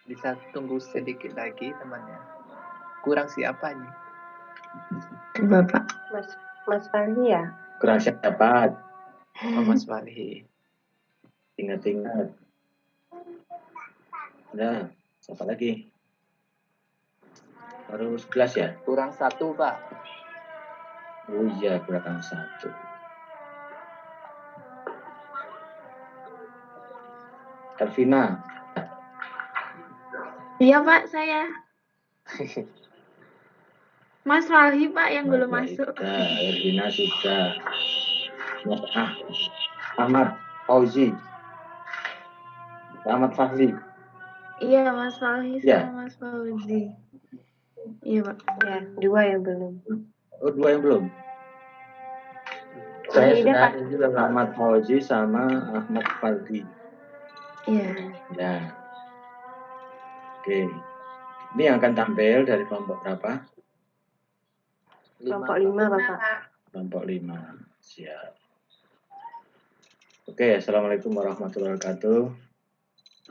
Bisa tunggu sedikit lagi temannya. Kurang siapa nih? Bapak. Mas Fahri ya? Kurang siapa? Oh, Mas Walhi. Ingat-ingat. Nah, siapa lagi? Baru 11 ya? Kurang satu, Pak. Oh iya, kurang satu. Elvina. Iya Pak, saya. Mas Walhi Pak yang belum masuk. Sudah, Elvina sudah. Mas Ahmad Fauzi. Ahmad Fahri. Iya Mas Walhi Ya. sama Mas Fauzi. Iya Pak. Ya, 2 yang belum. Oh, 2 yang belum. Saya sudah juga Pak. Ahmad Fauzi sama Ahmad Fahri. Iya. Ya. Oke. Ini yang akan tampil dari kelompok berapa? Kelompok 5 Bapak. Kelompok 5. Siap. Oke, Assalamualaikum warahmatullahi wabarakatuh.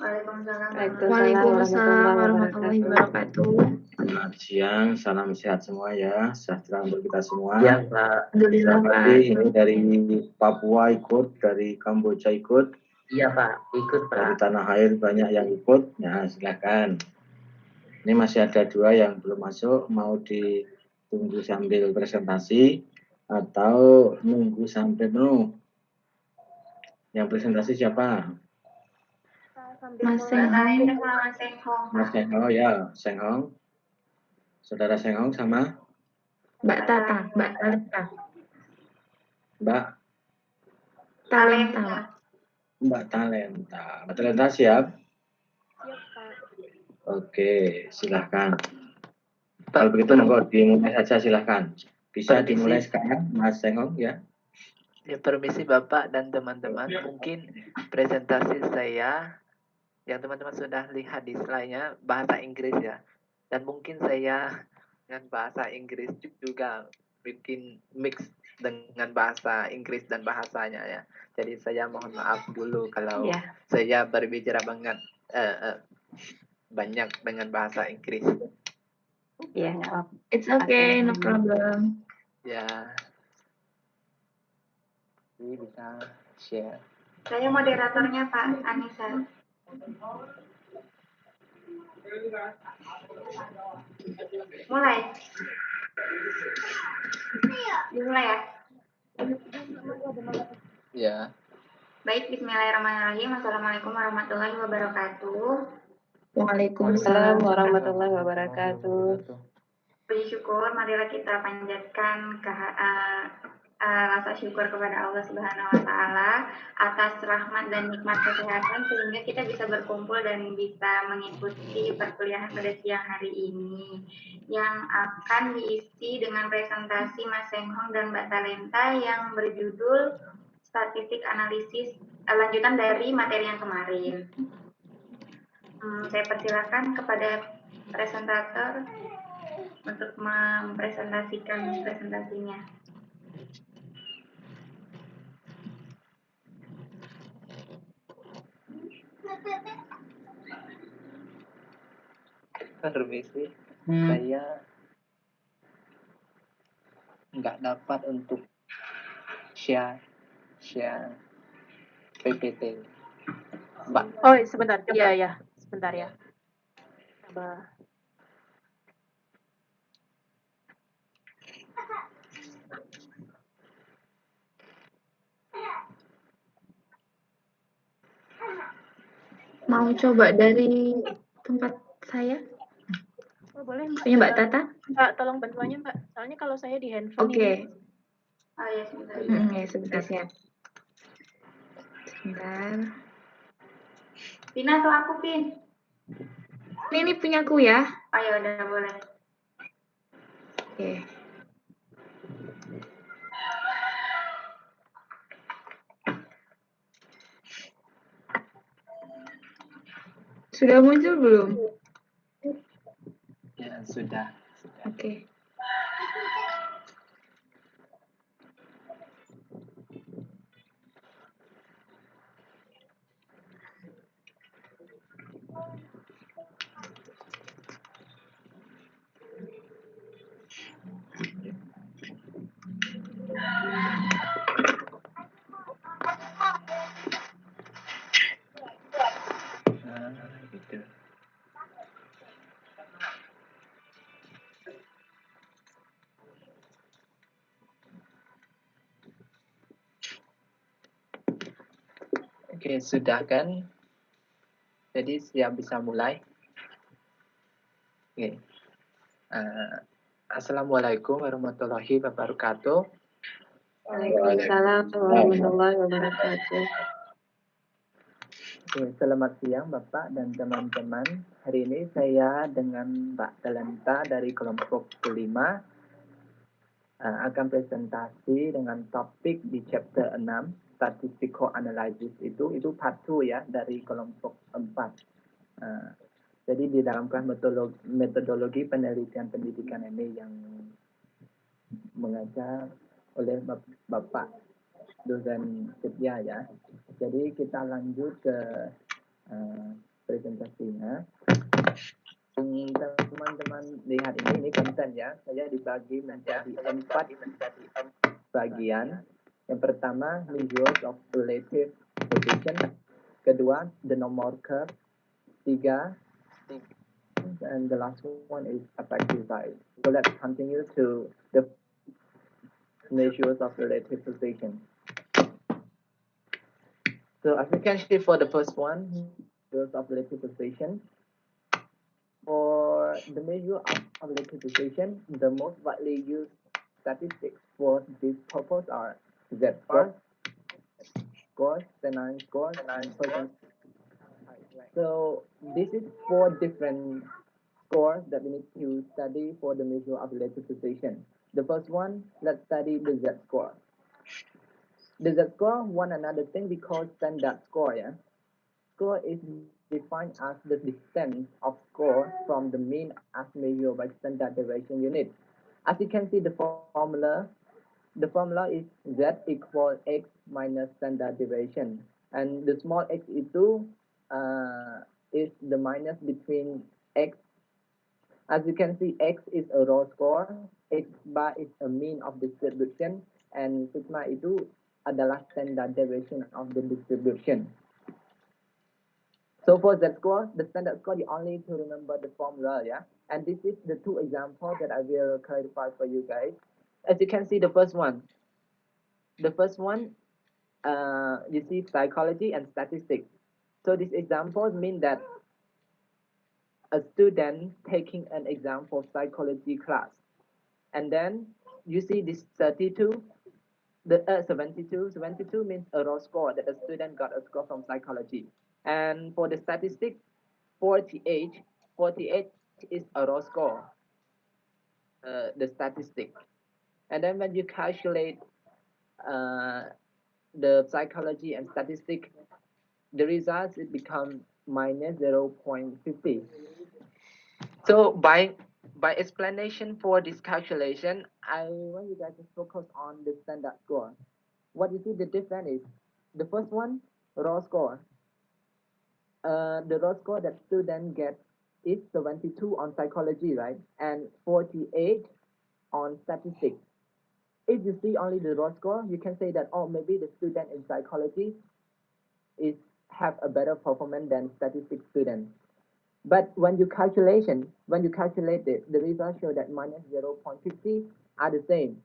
Waalaikumsalam warahmatullahi wabarakatuh. Selamat siang, salam sehat semua ya. Sejahtera untuk kita semua. Ya, Pak. Alhamdulillah Selamat Pak. pagi, ini dari Papua ikut, dari Kamboja ikut. Iya, Pak. Ikut, Pak. Dari tanah air banyak yang ikut. Nah, silakan. Ini masih ada 2 yang belum masuk, mau ditunggu sambil presentasi atau nunggu sampai penuh. Yang presentasi siapa? Mas Senghong. Mas Senghong, ya, Senghong. Saudara Senghong sama Mbak Tata, Mbak Talenta. Mbak Talenta. Mbak Talenta. Mbak Talenta siap? Siap Pak. Oke, silahkan. Kalau begitu monggo dimulai saja silahkan. Bisa Permisi. dimulai sekarang, Mas Senghong ya. Ya, permisi Bapak dan teman-teman. Mungkin presentasi saya yang teman-teman sudah lihat di slide-nya bahasa Inggris ya. Dan mungkin saya dengan bahasa Inggris juga bikin mix dengan bahasa Inggris dan bahasanya ya. Jadi saya mohon maaf dulu kalau saya berbicara banyak dengan bahasa Inggris. Iya, nggak apa-apa. It's okay, no problem. Ya. Ini bisa share. Saya moderatornya Pak Anissa. Mulai. Dimulai ya. Ya. Baik, bismillahirrahmanirrahim. Assalamualaikum warahmatullahi wabarakatuh. Waalaikumsalam warahmatullahi wabarakatuh. Puji syukur, marilah kita panjatkan rasa syukur kepada Allah Subhanahu wa Ta'ala atas rahmat dan nikmat kesehatan sehingga kita bisa berkumpul dan bisa mengikuti perkuliahan pada siang hari ini yang akan diisi dengan presentasi Mas Senghong dan Mbak Talenta yang berjudul statistik analisis lanjutan dari materi yang kemarin. Saya persilakan kepada presentator untuk mempresentasikan presentasinya. Permisi, saya nggak dapat untuk share PPT. Mbak. Oh, sebentar, coba ya. Sebentar ya. Coba. Mau coba dari tempat saya? Oh, boleh Mbak. Punya Mbak Tata? Mbak, tolong bantuannya Mbak. Soalnya kalau saya di handphone Oke. Oh ya, sebentar. Ya, sebentar siap. Sebentar. Pina atau aku, Pin? Ini punyaku ya. Oh ya udah boleh. Oke. Sudah muncul belum? Ya, sudah. Oke. Oke, sudah kan? Jadi siap bisa mulai? Oke. Assalamualaikum warahmatullahi wabarakatuh. Waalaikumsalam warahmatullahi wabarakatuh. Oke, selamat siang Bapak dan teman-teman. Hari ini saya dengan Mbak Talenta dari kelompok kelima akan presentasi dengan topik di chapter 6, Statistical Analysis itu part 2 ya, dari kelompok 4. Jadi di dalam kelas metodologi penelitian pendidikan ini yang mengajar oleh Bapak dosen Setia ya. Jadi kita lanjut ke presentasinya. Teman-teman lihat ini konten ya. Saya dibagi menjadi 4 bagian. Yang pertama, measures of relative position. Kedua, the normal curve. 3, and the last one is effective size. So let's continue to the measures of relative position. So as you can see for the first one, measures of relative position. For the measure of relative position, the most widely used statistics for this purpose are z-score, Stenine score, and percent. So this is 4 different scores that we need to study for the measure of relative position. The first one, let's study the z-score. The z-score, one another thing we call standard score. Yeah? Score is defined as the distance of score from the mean as measured by standard deviation unit. As you can see the formula is z equal x minus standard deviation. And the small x is the minus between x. As you can see, x is a raw score, x bar is a mean of distribution, and sigma itu adalah standard deviation of the distribution. So for z-score, the standard score, you only need to remember the formula, yeah? And this is the 2 examples that I will clarify for you guys. As you can see, the first one, you see psychology and statistics. So these examples mean that a student taking an exam for psychology class. And then you see this 72, 72 means a raw score that a student got a score from psychology. And for the statistics, 48 is a raw score, the statistic. And then when you calculate the psychology and statistic, the results it become minus 0.50. So by explanation for this calculation, I want you guys to focus on the standard score. What you see the difference is, the first one, raw score. The raw score that student get is 72 on psychology, right? And 48 on statistics. If you see only the raw score, you can say that, oh, maybe the student in psychology have a better performance than statistics student. But when you calculate it, the results show that minus 0.50 are the same.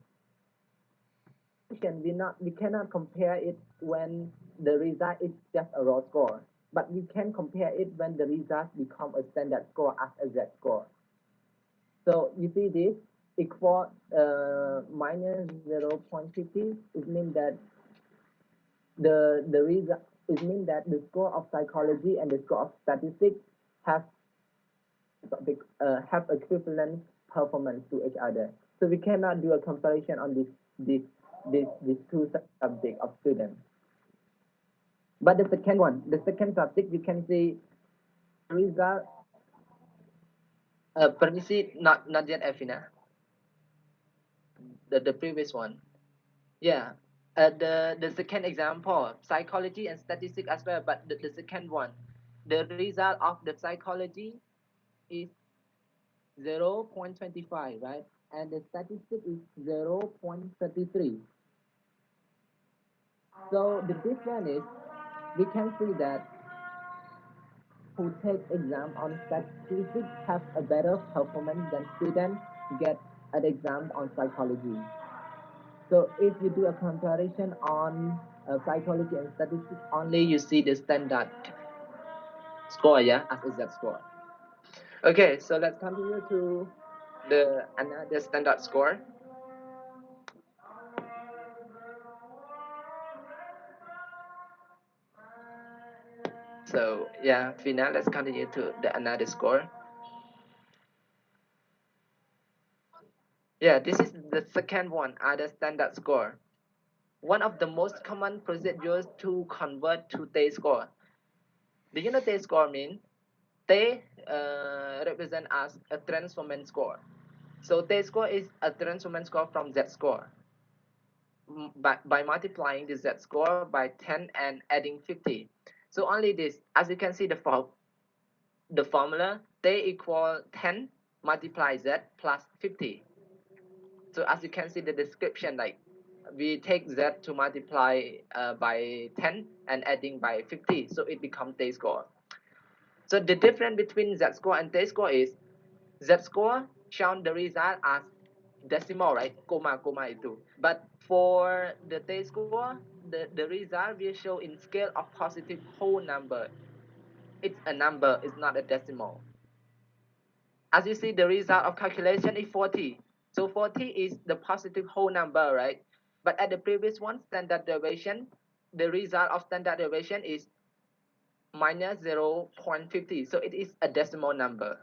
We cannot compare it when the result is just a raw score, but we can compare it when the results become a standard score as a z-score. So you see this equal minus 0.50. It means that the result. It means that the score of psychology and the score of statistics have equivalent performance to each other. So we cannot do a comparison on these 2 subjects of students. But the second subject, you can see result. Permisi, not yet, Evina. The previous one. Yeah. The second example, psychology and statistics as well, but the second one, the result of the psychology is 0.25, right? And the statistic is 0.33. So the difference is, we can see that who take exam on statistics have a better performance than students get an exam on psychology. So if you do a comparison on psychology and statistics, only you see the standard score, yeah, as a Z score. Okay, so let's continue to another standard score. So yeah, Fina, let's continue to another score. Yeah, this is the second one, other standard score. One of the most common procedures to convert to T score. Do you know T score mean? T represent as a transformant score. So T score is a transformant score from Z score. By multiplying the Z score by 10 and adding 50. So only this, as you can see the formula, T equal 10 multiply Z plus 50. So as you can see the description, like we take Z to multiply by 10 and adding by 50, so it becomes T score. So the difference between Z score and T score is Z score shown the result as decimal, right? Comma itu. But for the T score, the result will show in scale of positive whole number. It's a number, it's not a decimal. As you see, the result of calculation is 40. So 40 is the positive whole number, right? But at the previous one, standard deviation, the result of standard deviation is minus 0.50. So it is a decimal number.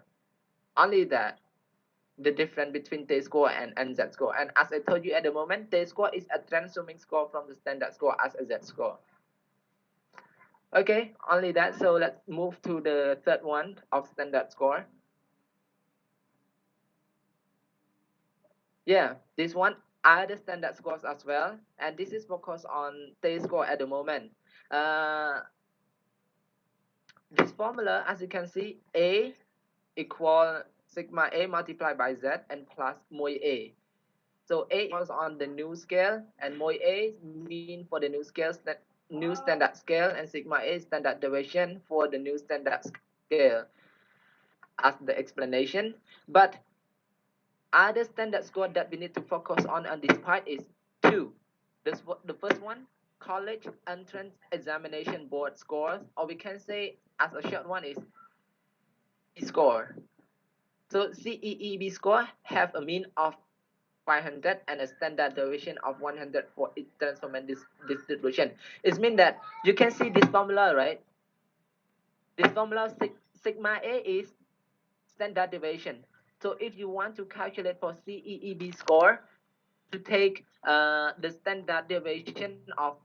Only that, the difference between T score and Z score. And as I told you at the moment, T score is a transforming score from the standard score as a Z score. Okay, only that. So let's move to the third one of standard score. Yeah, this one are the standard scores as well, and this is focused on T score at the moment. This formula, as you can see, A equal sigma A multiplied by Z and plus moi A. So A equals on the new scale, and moi A mean for the new scale, new standard scale, and sigma A standard deviation for the new standard scale as the explanation. But other standard score that we need to focus on this part is 2. The first one, college entrance examination board scores, or we can say as a short one is score. So CEEB score have a mean of 500 and a standard deviation of 100 for its transformant distribution. It means that you can see this formula, right? This formula sigma A is standard deviation. So if you want to calculate for CEEB score, to take the standard deviation of,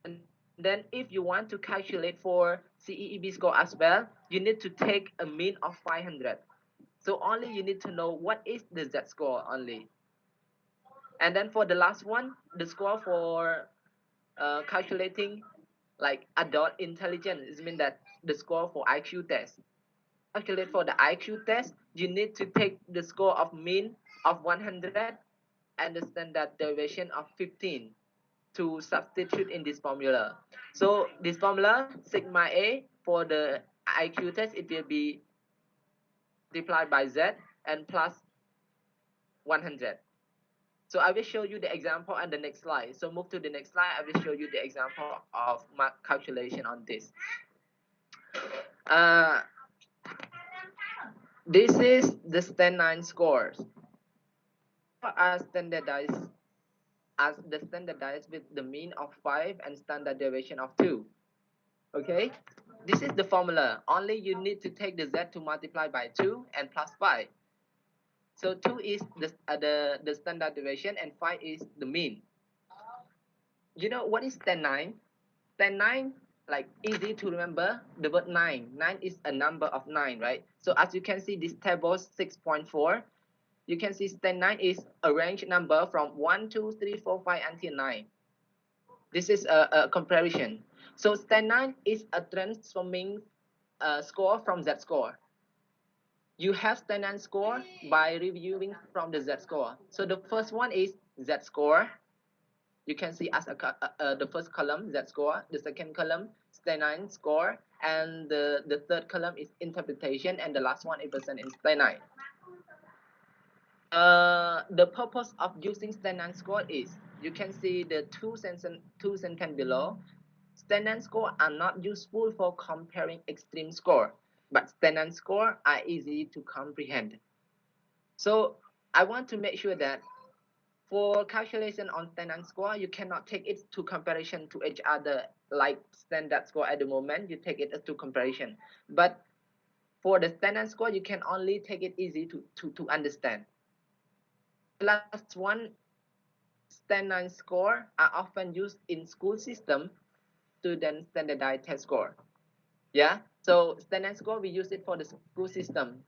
and then if you want to calculate for CEEB score as well, you need to take a mean of 500. So only you need to know what is the Z score only. And then for the last one, the score for calculating like adult intelligence, it means that the score for IQ test. Calculate for the IQ test, you need to take the score of mean of 100 and the standard deviation of 15 to substitute in this formula. So this formula, sigma A, for the IQ test, it will be multiplied by Z and plus 100. So I will show you the example on the next slide. So move to the next slide. I will show you the example of my calculation on this. This is the STAN9 scores. Are standardized with the mean of 5 and standard deviation of 2. Okay, this is the formula. Only you need to take the Z to multiply by 2 and plus 5. So 2 is the standard deviation and 5 is the mean. You know what is STAN9? STAN9, like easy to remember, the word 9. 9 is a number of 9, right? So as you can see this table 6.4, you can see STAN9 is a range number from 1, 2, 3, 4, 5 until 9. This is a comparison. So STAN9 is a transforming score from Z score. You have STAN9 score by reviewing from the Z score. So the first one is Z score. You can see as the first column Z score, the second column STAN9 score, and the third column is interpretation, and the last one is percent in STAN9. The purpose of using standard score is, you can see the two sentence below. Standard score are not useful for comparing extreme score, but standard score are easy to comprehend. So I want to make sure that for calculation on standard score, you cannot take it to comparison to each other like standard score at the moment. You take it to comparison, but for the standard score, you can only take it easy to understand. The last one, standard score are often used in school system, student standardized test score. Yeah, so standard score, we use it for the school system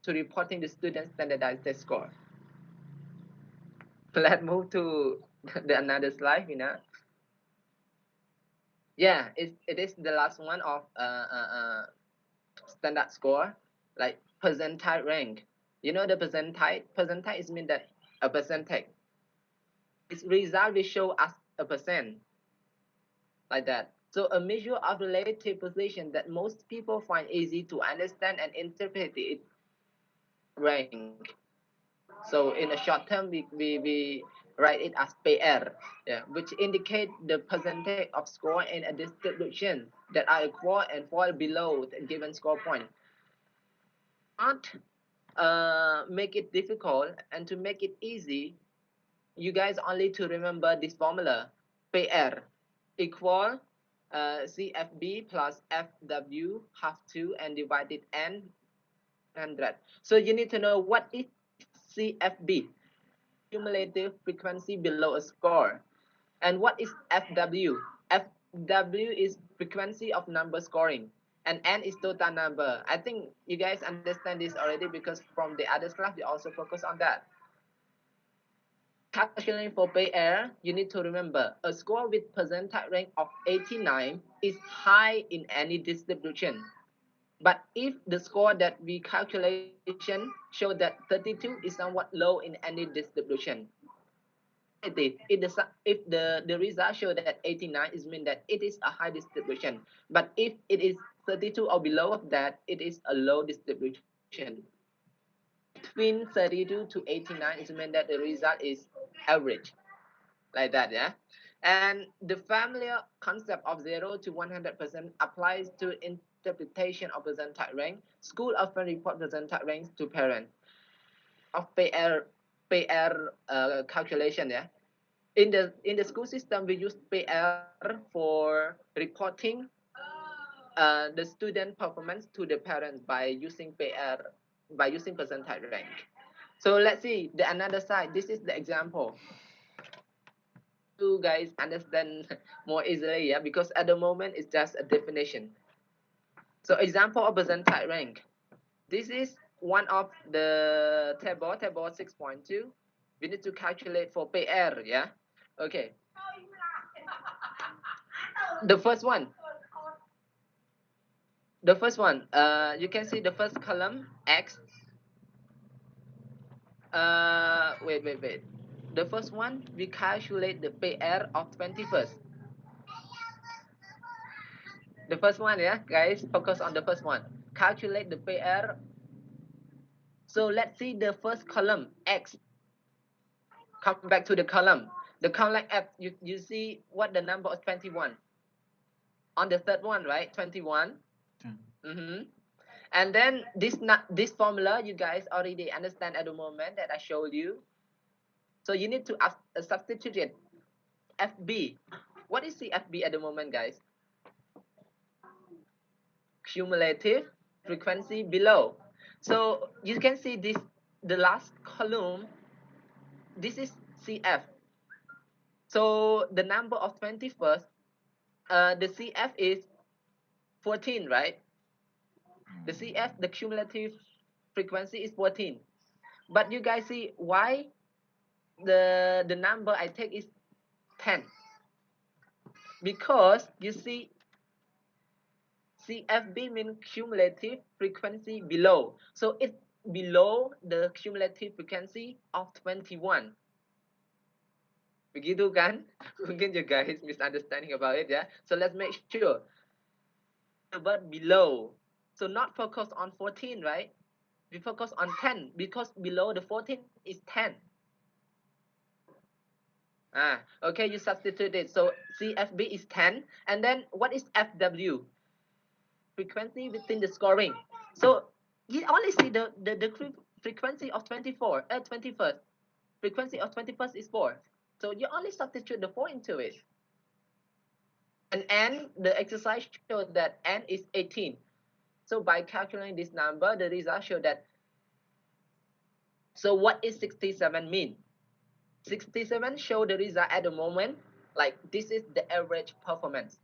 to reporting the student standardized test score. Let's move to the another slide, Yeah, it is the last one of standard score, like percentile rank. You know the percentile? Percentile is mean that a percentage. Its result will show us a percent, like that. So a measure of relative position that most people find easy to understand and interpret it rank. So in a short term, we write it as PR, yeah, which indicate the percentage of score in a distribution that are equal and fall below the given score point. Not make it difficult, and to make it easy, you guys only to remember this formula: PR equal CFB plus FW half 2 and divided N 100. So you need to know what is CFB, cumulative frequency below a score, and what is FW. FW is frequency of number scoring, and N is total number. I think you guys understand this already, because from the other class we also focus on that. Calculating for PR, you need to remember a score with percentile rank of 89 is high in any distribution. But if the score that we calculation show that 32 is somewhat low in any distribution, if the result show that 89 is mean that it is a high distribution. But if it is 32 or below of that, it is a low distribution. Between 32 to 89 is mean that the result is average, like that, yeah. And the familiar concept of 0 to 100% applies to interpretation of percentile rank. School often report percentile ranks to parents of PR calculation, yeah. In the school system, we use PR for reporting the student performance to the parents by using PR, by using percentile rank. So let's see the another side. This is the example. You guys understand more easily, yeah, because at the moment it's just a definition. So example of percentile rank. This is one of the table 6.2. We need to calculate for PR, yeah. Okay. The first one, you can see the first column X. Wait. The first one, we calculate the PR of 21st. The first one, yeah, guys, focus on the first one. Calculate the PR. So let's see the first column X. Come back to the column. The column F, you see what the number of 21 on the third one, right? 21. And then this formula you guys already understand at the moment that I showed you. So you need to substitute it. FB. What is the FB at the moment, guys? Cumulative frequency below. So you can see this, the last column, this is CF. So the number of 21st, the CF is 14, right? The CF, the cumulative frequency is 14. But you guys see why the number I take is 10? Because you see CFB means cumulative frequency below. So it's below the cumulative frequency of 21. Begitu kan? Mungkin you guys misunderstanding about it, yeah? So let's make sure the word below. So not focus on 14, right? we focus on 10 because below the 14 is 10. Okay, you substitute it. So CFB is 10. And then what is FW? Frequency within the scoring. So you only see the frequency of 21st. Frequency of 21st is 4. So you only substitute the 4 into it. And N, the exercise showed that N is 18. So by calculating this number, the result showed that. So what is 67 mean? 67 show the result at the moment, like this is the average performance.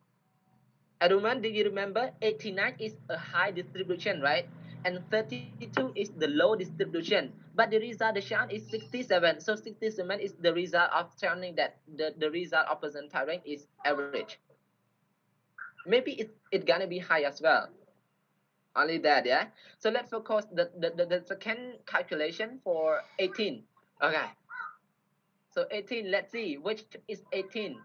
At the moment, do you remember 89 is a high distribution, right? And 32 is the low distribution. But the result, the chance is 67. So 67 is the result of showing that the result of percentile rank is average. Maybe it's gonna be high as well. Only that, yeah? So let's focus the second calculation for 18. Okay. So 18, let's see, which is 18?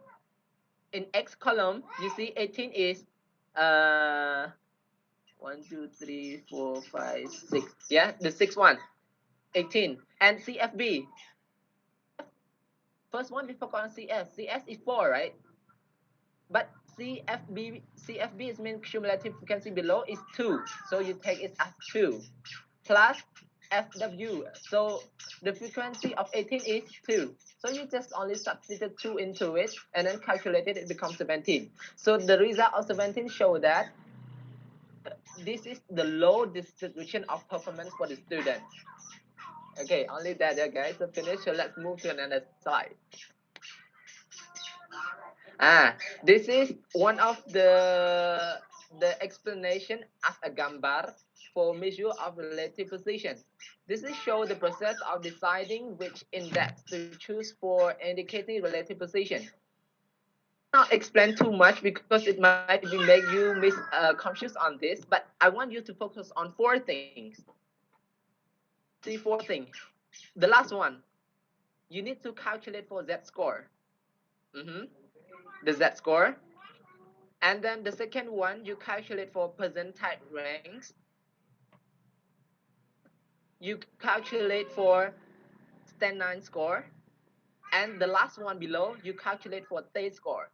In X column, you see 18 is 1, 2, 3, 4, 5, 6. Yeah, the sixth one. 18. And CFB. First one we focus on CS. CS is 4, right? But CFB is mean cumulative frequency below is 2. So you take it as 2. Plus FW. So the frequency of 18 is 2. So you just only substitute 2 into it and then calculate it, it becomes 17. So the result of 17 show that this is the low distribution of performance for the student. Okay, only that, yeah, guys. So finish. So let's move to another slide. This is one of the explanation as a gambar for measure of relative position. This is show the process of deciding which index to choose for indicating relative position. Not explain too much because it might be make you confused on this, but I want you to focus on 4 things. See 4 things. The last one, you need to calculate for Z-score. The Z-score. And then the second one, you calculate for percentile ranks. You calculate for Stanine score. And the last one below, you calculate for T-score.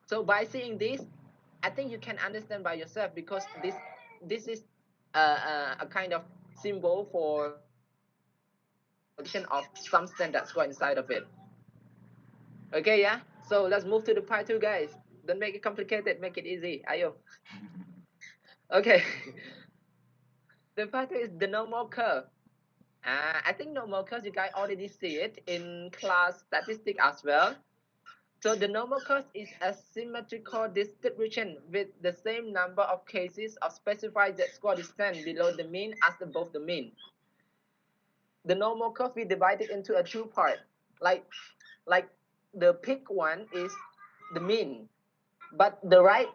So by seeing this, I think you can understand by yourself because this is a kind of symbol for of some standard score inside of it. Okay, yeah? So let's move to the part 2, guys. Don't make it complicated, make it easy. Ayo. Okay. The part 2 is the normal curve. I think normal curve, you guys already see it in class statistics as well. So the normal curve is a symmetrical distribution with the same number of cases of specified Z-score distance below the mean as above the mean. The normal curve we divided into a 2 part. Like the peak one is the mean, but the right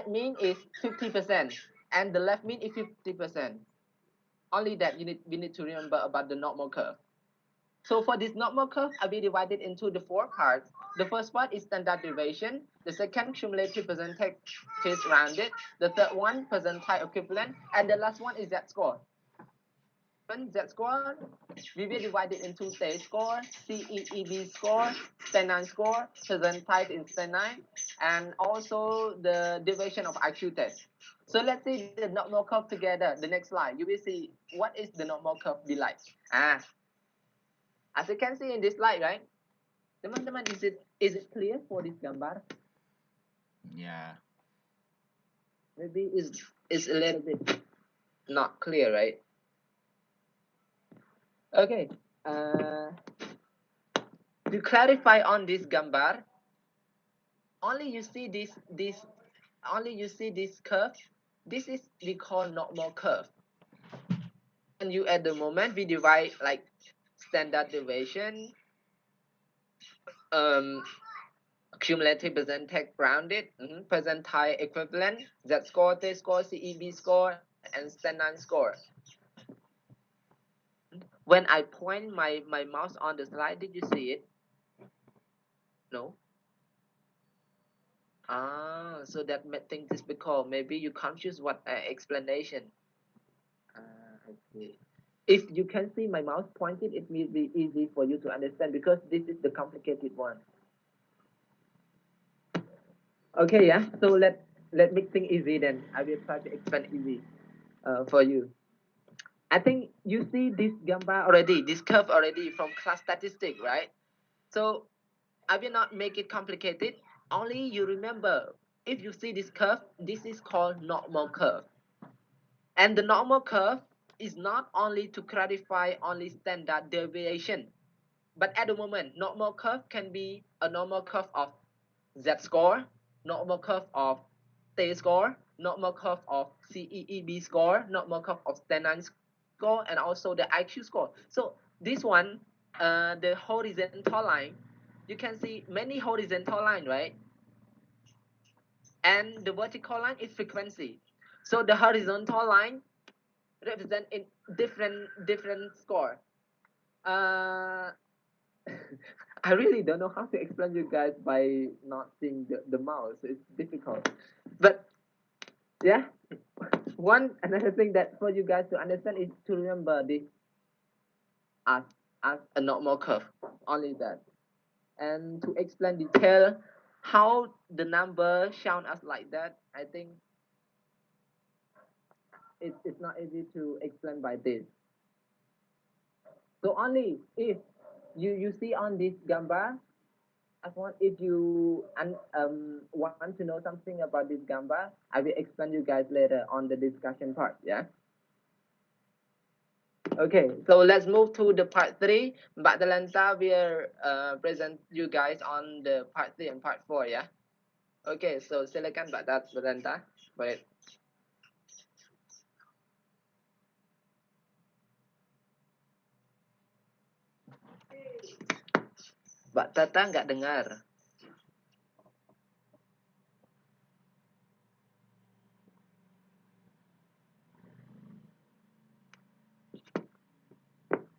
mean is 50% and the left mean is 50%. Only that we need to remember about the normal curve. So for this normal curve, I will divide it into the 4 parts. The first part is standard deviation. The second, cumulative percentage rounded. The third one, percentile equivalent. And the last one is Z-score. Z-score, we will divide it into T-score, CEEB score, Stanine score, percentile in Stanine, and also the deviation of IQ test. So let's see the normal curve together. The next slide, you will see what is the normal curve be like. As you can see in this slide, right? Teman-teman, is it clear for this gambar? Yeah. Maybe it's a little bit not clear, right? Okay. To clarify on this gambar, only you see this curve. This is we call normal curve. And you at the moment we divide like standard deviation, cumulative percentage rounded, percentile equivalent, Z-score, T-score, CEB score, and Stanine score. When I point my mouse on the slide, did you see it? No? So that thing is because maybe you confuse what explanation. I see. If you can see my mouse pointed, it will be easy for you to understand because this is the complicated one. Okay, yeah. So let me think easy then. I will try to explain easy for you. I think you see this gambar already, this curve already from class statistics, right? So I will not make it complicated. Only you remember, if you see this curve, this is called normal curve. And the normal curve is not only to clarify only standard deviation, but at the moment, normal curve can be a normal curve of Z-score, normal curve of T-score, normal curve of CEEB score, normal curve of Stanine score, and also the IQ score. So this one, the horizontal line, you can see many horizontal line, right? And the vertical line is frequency. So the horizontal line represent in different score. I really don't know how to explain you guys by not seeing the mouse. It's difficult. But yeah, another thing that for you guys to understand is to remember this as a normal curve. Only that. And to explain detail how the number shown as like that, I think it's not easy to explain by this. So only if you see on this gambar, if you want to know something about this gambar, I will explain you guys later on the discussion part, yeah? Okay, so let's move to the part 3. Mbak Delanta will present you guys on the part 3 and part 4, yeah? Okay, so silakan Mbak Delanta. Baik. Mbak Tata nggak dengar.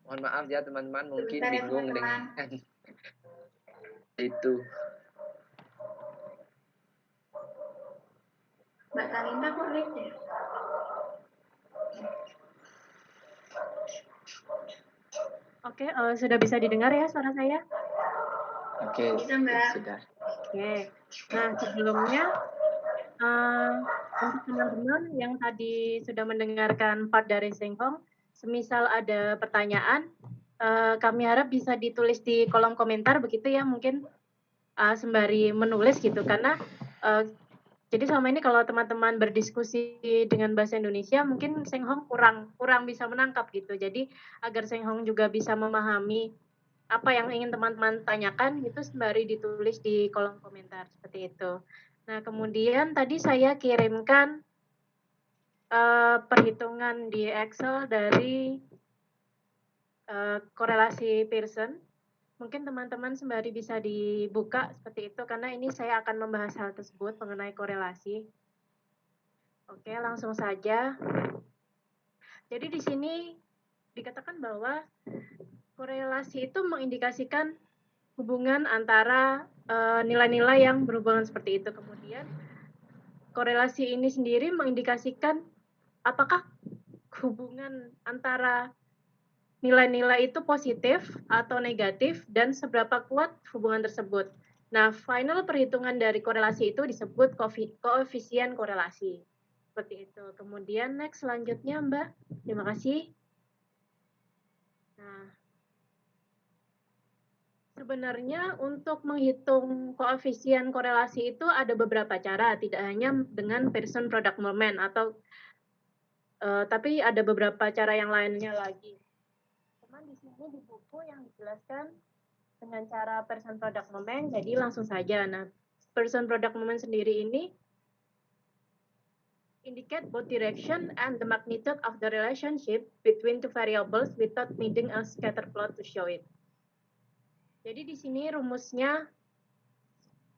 Mohon maaf ya teman-teman, mungkin Sebentar ya, bingung teman-teman. dengan itu. Mbak Talinta kok lihat ya? Oke, sudah bisa didengar ya suara saya? Oke, Bisa, Mbak. sudah. Oke. Nah, sebelumnya untuk teman-teman yang tadi sudah mendengarkan part dari Seng Hong, semisal ada pertanyaan, kami harap bisa ditulis di kolom komentar begitu ya, mungkin sembari menulis gitu, karena jadi selama ini kalau teman-teman berdiskusi dengan bahasa Indonesia mungkin Seng Hong kurang bisa menangkap gitu. Jadi agar Seng Hong juga bisa memahami apa yang ingin teman-teman tanyakan itu sembari ditulis di kolom komentar seperti itu. Nah, kemudian tadi saya kirimkan perhitungan di Excel dari korelasi Pearson. Mungkin teman-teman sembari bisa dibuka seperti itu karena ini saya akan membahas hal tersebut mengenai korelasi. Oke, langsung saja. Jadi di sini dikatakan bahwa korelasi itu mengindikasikan hubungan antara nilai-nilai yang berhubungan seperti itu. Kemudian korelasi ini sendiri mengindikasikan apakah hubungan antara nilai-nilai itu positif atau negatif dan seberapa kuat hubungan tersebut. Nah, final perhitungan dari korelasi itu disebut koefisien korelasi. Seperti itu. Kemudian next selanjutnya, Mbak. Terima kasih. Nah, sebenarnya untuk menghitung koefisien korelasi itu ada beberapa cara, tidak hanya dengan Pearson product moment tapi ada beberapa cara yang lainnya lagi. Cuman di sini di buku yang dijelaskan dengan cara Pearson product moment, jadi langsung saja. Nah, Pearson product moment sendiri ini indicate both direction and the magnitude of the relationship between two variables without needing a scatter plot to show it. Jadi di sini rumusnya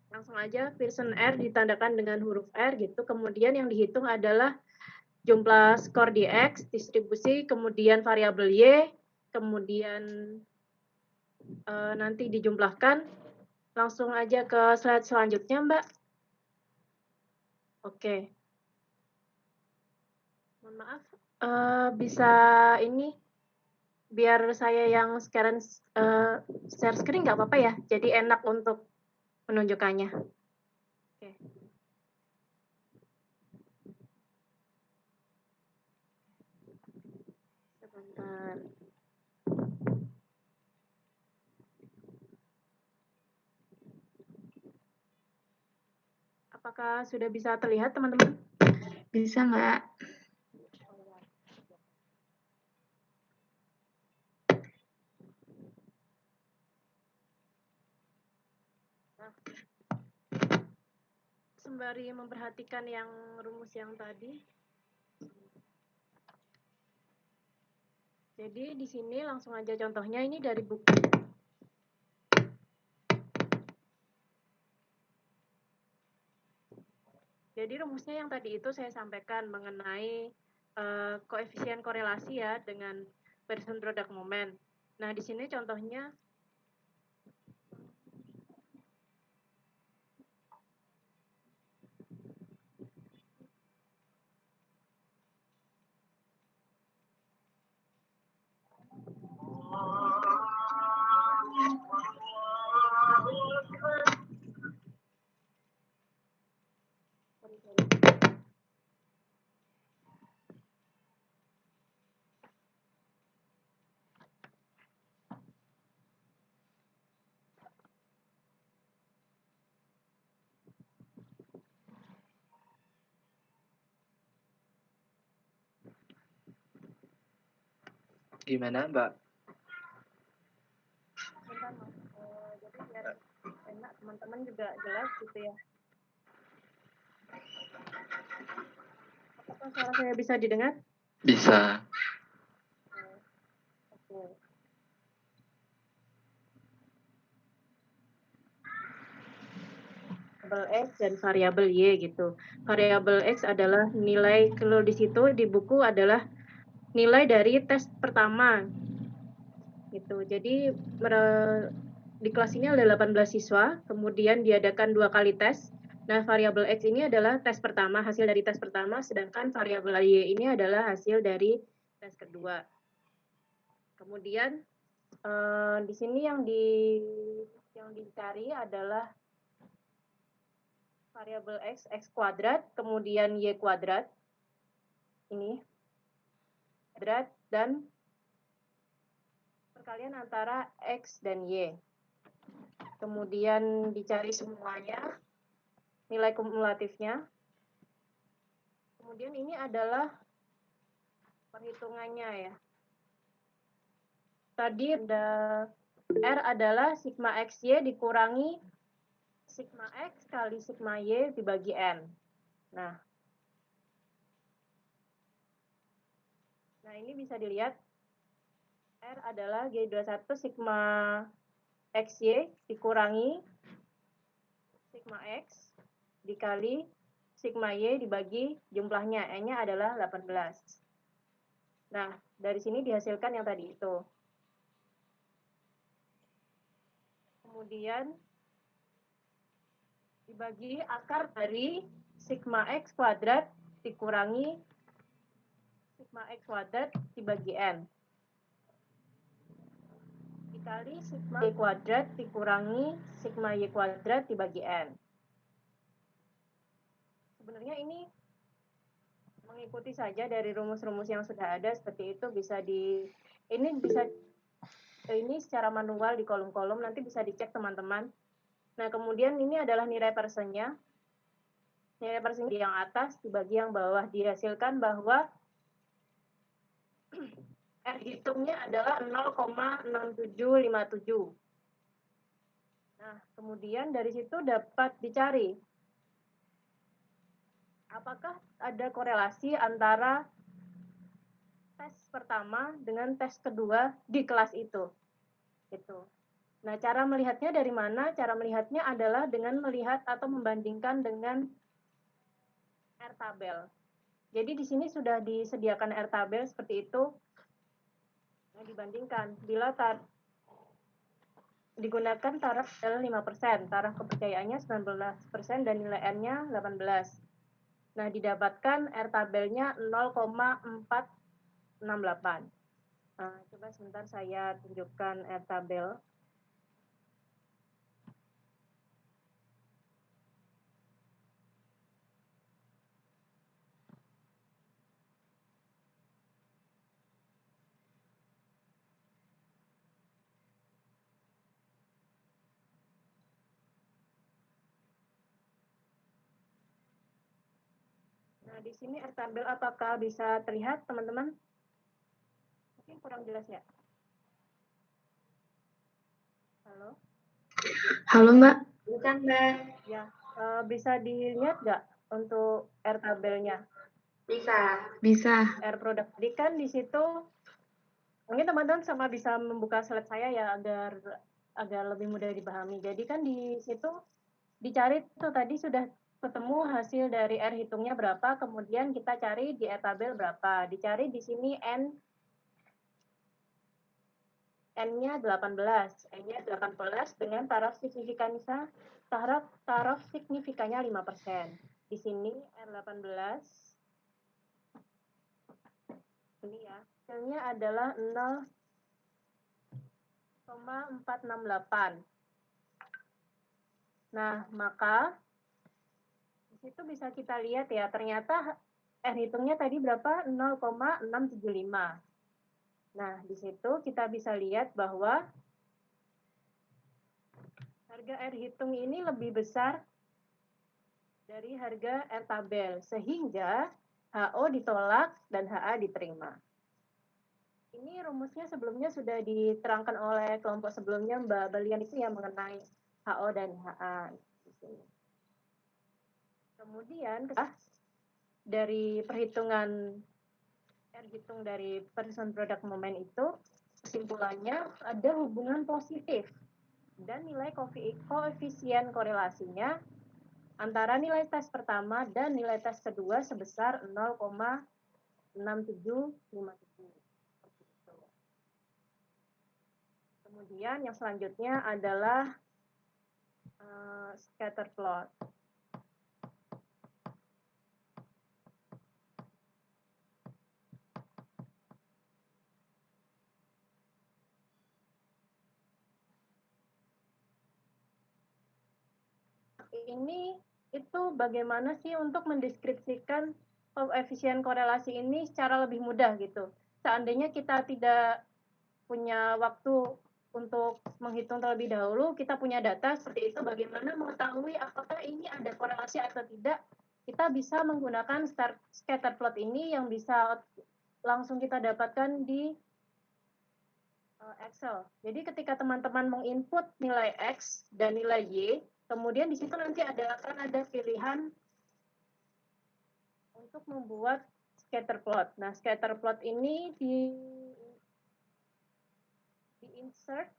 langsung aja Pearson R ditandakan dengan huruf R gitu. Kemudian yang dihitung adalah jumlah skor di X, distribusi, kemudian variabel Y, kemudian nanti dijumlahkan. Langsung aja ke slide selanjutnya, Mbak. Oke. Mohon maaf, bisa ini biar saya yang sekarang share screen nggak apa-apa ya? Jadi enak untuk menunjukkannya. Oke. Sebentar. Apakah sudah bisa terlihat, teman-teman? Bisa, Mbak. Nah, sembari memperhatikan yang rumus yang tadi. Jadi di sini langsung aja contohnya ini dari buku. Jadi rumusnya yang tadi itu saya sampaikan mengenai koefisien korelasi ya dengan person product moment. Nah, di sini contohnya Gimana, Mbak? bentar, Mas. Jadi biar enak teman-teman juga jelas gitu ya. Apakah suara saya bisa didengar? Bisa. Oke. Variabel X dan variabel Y gitu. Variabel X adalah nilai, kalau di situ di buku adalah nilai dari tes pertama gitu. Jadi di kelas ini ada 18 siswa, kemudian diadakan 2 kali tes. Nah, variabel X ini adalah tes pertama, hasil dari tes pertama, sedangkan variabel Y ini adalah hasil dari tes kedua. Kemudian di sini yang dicari adalah variabel X kuadrat, kemudian Y kuadrat, ini, kuadrat, dan perkalian antara X dan Y. Kemudian dicari semuanya, nilai kumulatifnya. Kemudian ini adalah perhitungannya ya. Tadi ada R adalah sigma XY dikurangi sigma X kali sigma Y dibagi N. Nah ini bisa dilihat R adalah G21 sigma XY dikurangi sigma X dikali sigma Y dibagi jumlahnya, N-nya adalah 18. Nah, dari sini dihasilkan yang tadi itu. Kemudian dibagi akar dari sigma X kuadrat dikurangi sigma X kuadrat dibagi N. Dikali sigma Y kuadrat dikurangi sigma Y kuadrat dibagi N. Sebenarnya ini mengikuti saja dari rumus-rumus yang sudah ada seperti itu, ini secara manual di kolom-kolom, nanti bisa dicek teman-teman. Nah, kemudian ini adalah nilai persennya. Nilai persen yang atas dibagi yang bawah, dihasilkan bahwa R hitungnya adalah 0,6757. Nah, kemudian dari situ dapat dicari apakah ada korelasi antara tes pertama dengan tes kedua di kelas itu. Gitu. Nah, cara melihatnya dari mana? Cara melihatnya adalah dengan melihat atau membandingkan dengan R tabel. Jadi di sini sudah disediakan R tabel seperti itu. Nah, dibandingkan bila digunakan taraf 5%, taraf kepercayaannya 19% dan nilai N-nya 18. Nah, didapatkan R tabelnya 0,468. Nah, coba sebentar saya tunjukkan R tabel. Nah, di sini R tabel apakah bisa terlihat, teman-teman? Mungkin kurang jelas ya? Halo? Halo, Mbak. Bukan, Mbak. Ya, bisa dilihat nggak untuk R tabelnya? Bisa. Bisa. R produk. Jadi kan di situ, mungkin teman-teman sama bisa membuka slide saya ya agar lebih mudah dipahami. Jadi kan di situ dicari tuh tadi sudah ketemu hasil dari R hitungnya berapa, kemudian kita cari di R tabel berapa. Dicari di sini N-nya 18, N-nya 18 dengan taraf signifikannya 5%. Di sini R18 ini ya, hasilnya adalah 0,468. Nah, maka di situ bisa kita lihat ya, ternyata R hitungnya tadi berapa? 0,675. Nah, di situ kita bisa lihat bahwa harga R hitung ini lebih besar dari harga R tabel, sehingga HO ditolak dan HA diterima. Ini rumusnya sebelumnya sudah diterangkan oleh kelompok sebelumnya, Mbak Balian itu yang mengenai HO dan HA. Kemudian dari perhitungan R hitung dari person product moment itu, kesimpulannya ada hubungan positif dan nilai koefisien korelasinya antara nilai tes pertama dan nilai tes kedua sebesar 0,6757. Kemudian yang selanjutnya adalah scatter plot. Ini itu bagaimana sih untuk mendeskripsikan koefisien korelasi ini secara lebih mudah gitu. Seandainya kita tidak punya waktu untuk menghitung terlebih dahulu, kita punya data seperti itu, bagaimana mengetahui apakah ini ada korelasi atau tidak, kita bisa menggunakan scatter plot ini yang bisa langsung kita dapatkan di Excel. Jadi ketika teman-teman menginput nilai X dan nilai Y, kemudian di situ nanti akan ada pilihan untuk membuat scatter plot. Nah, scatter plot ini di insert.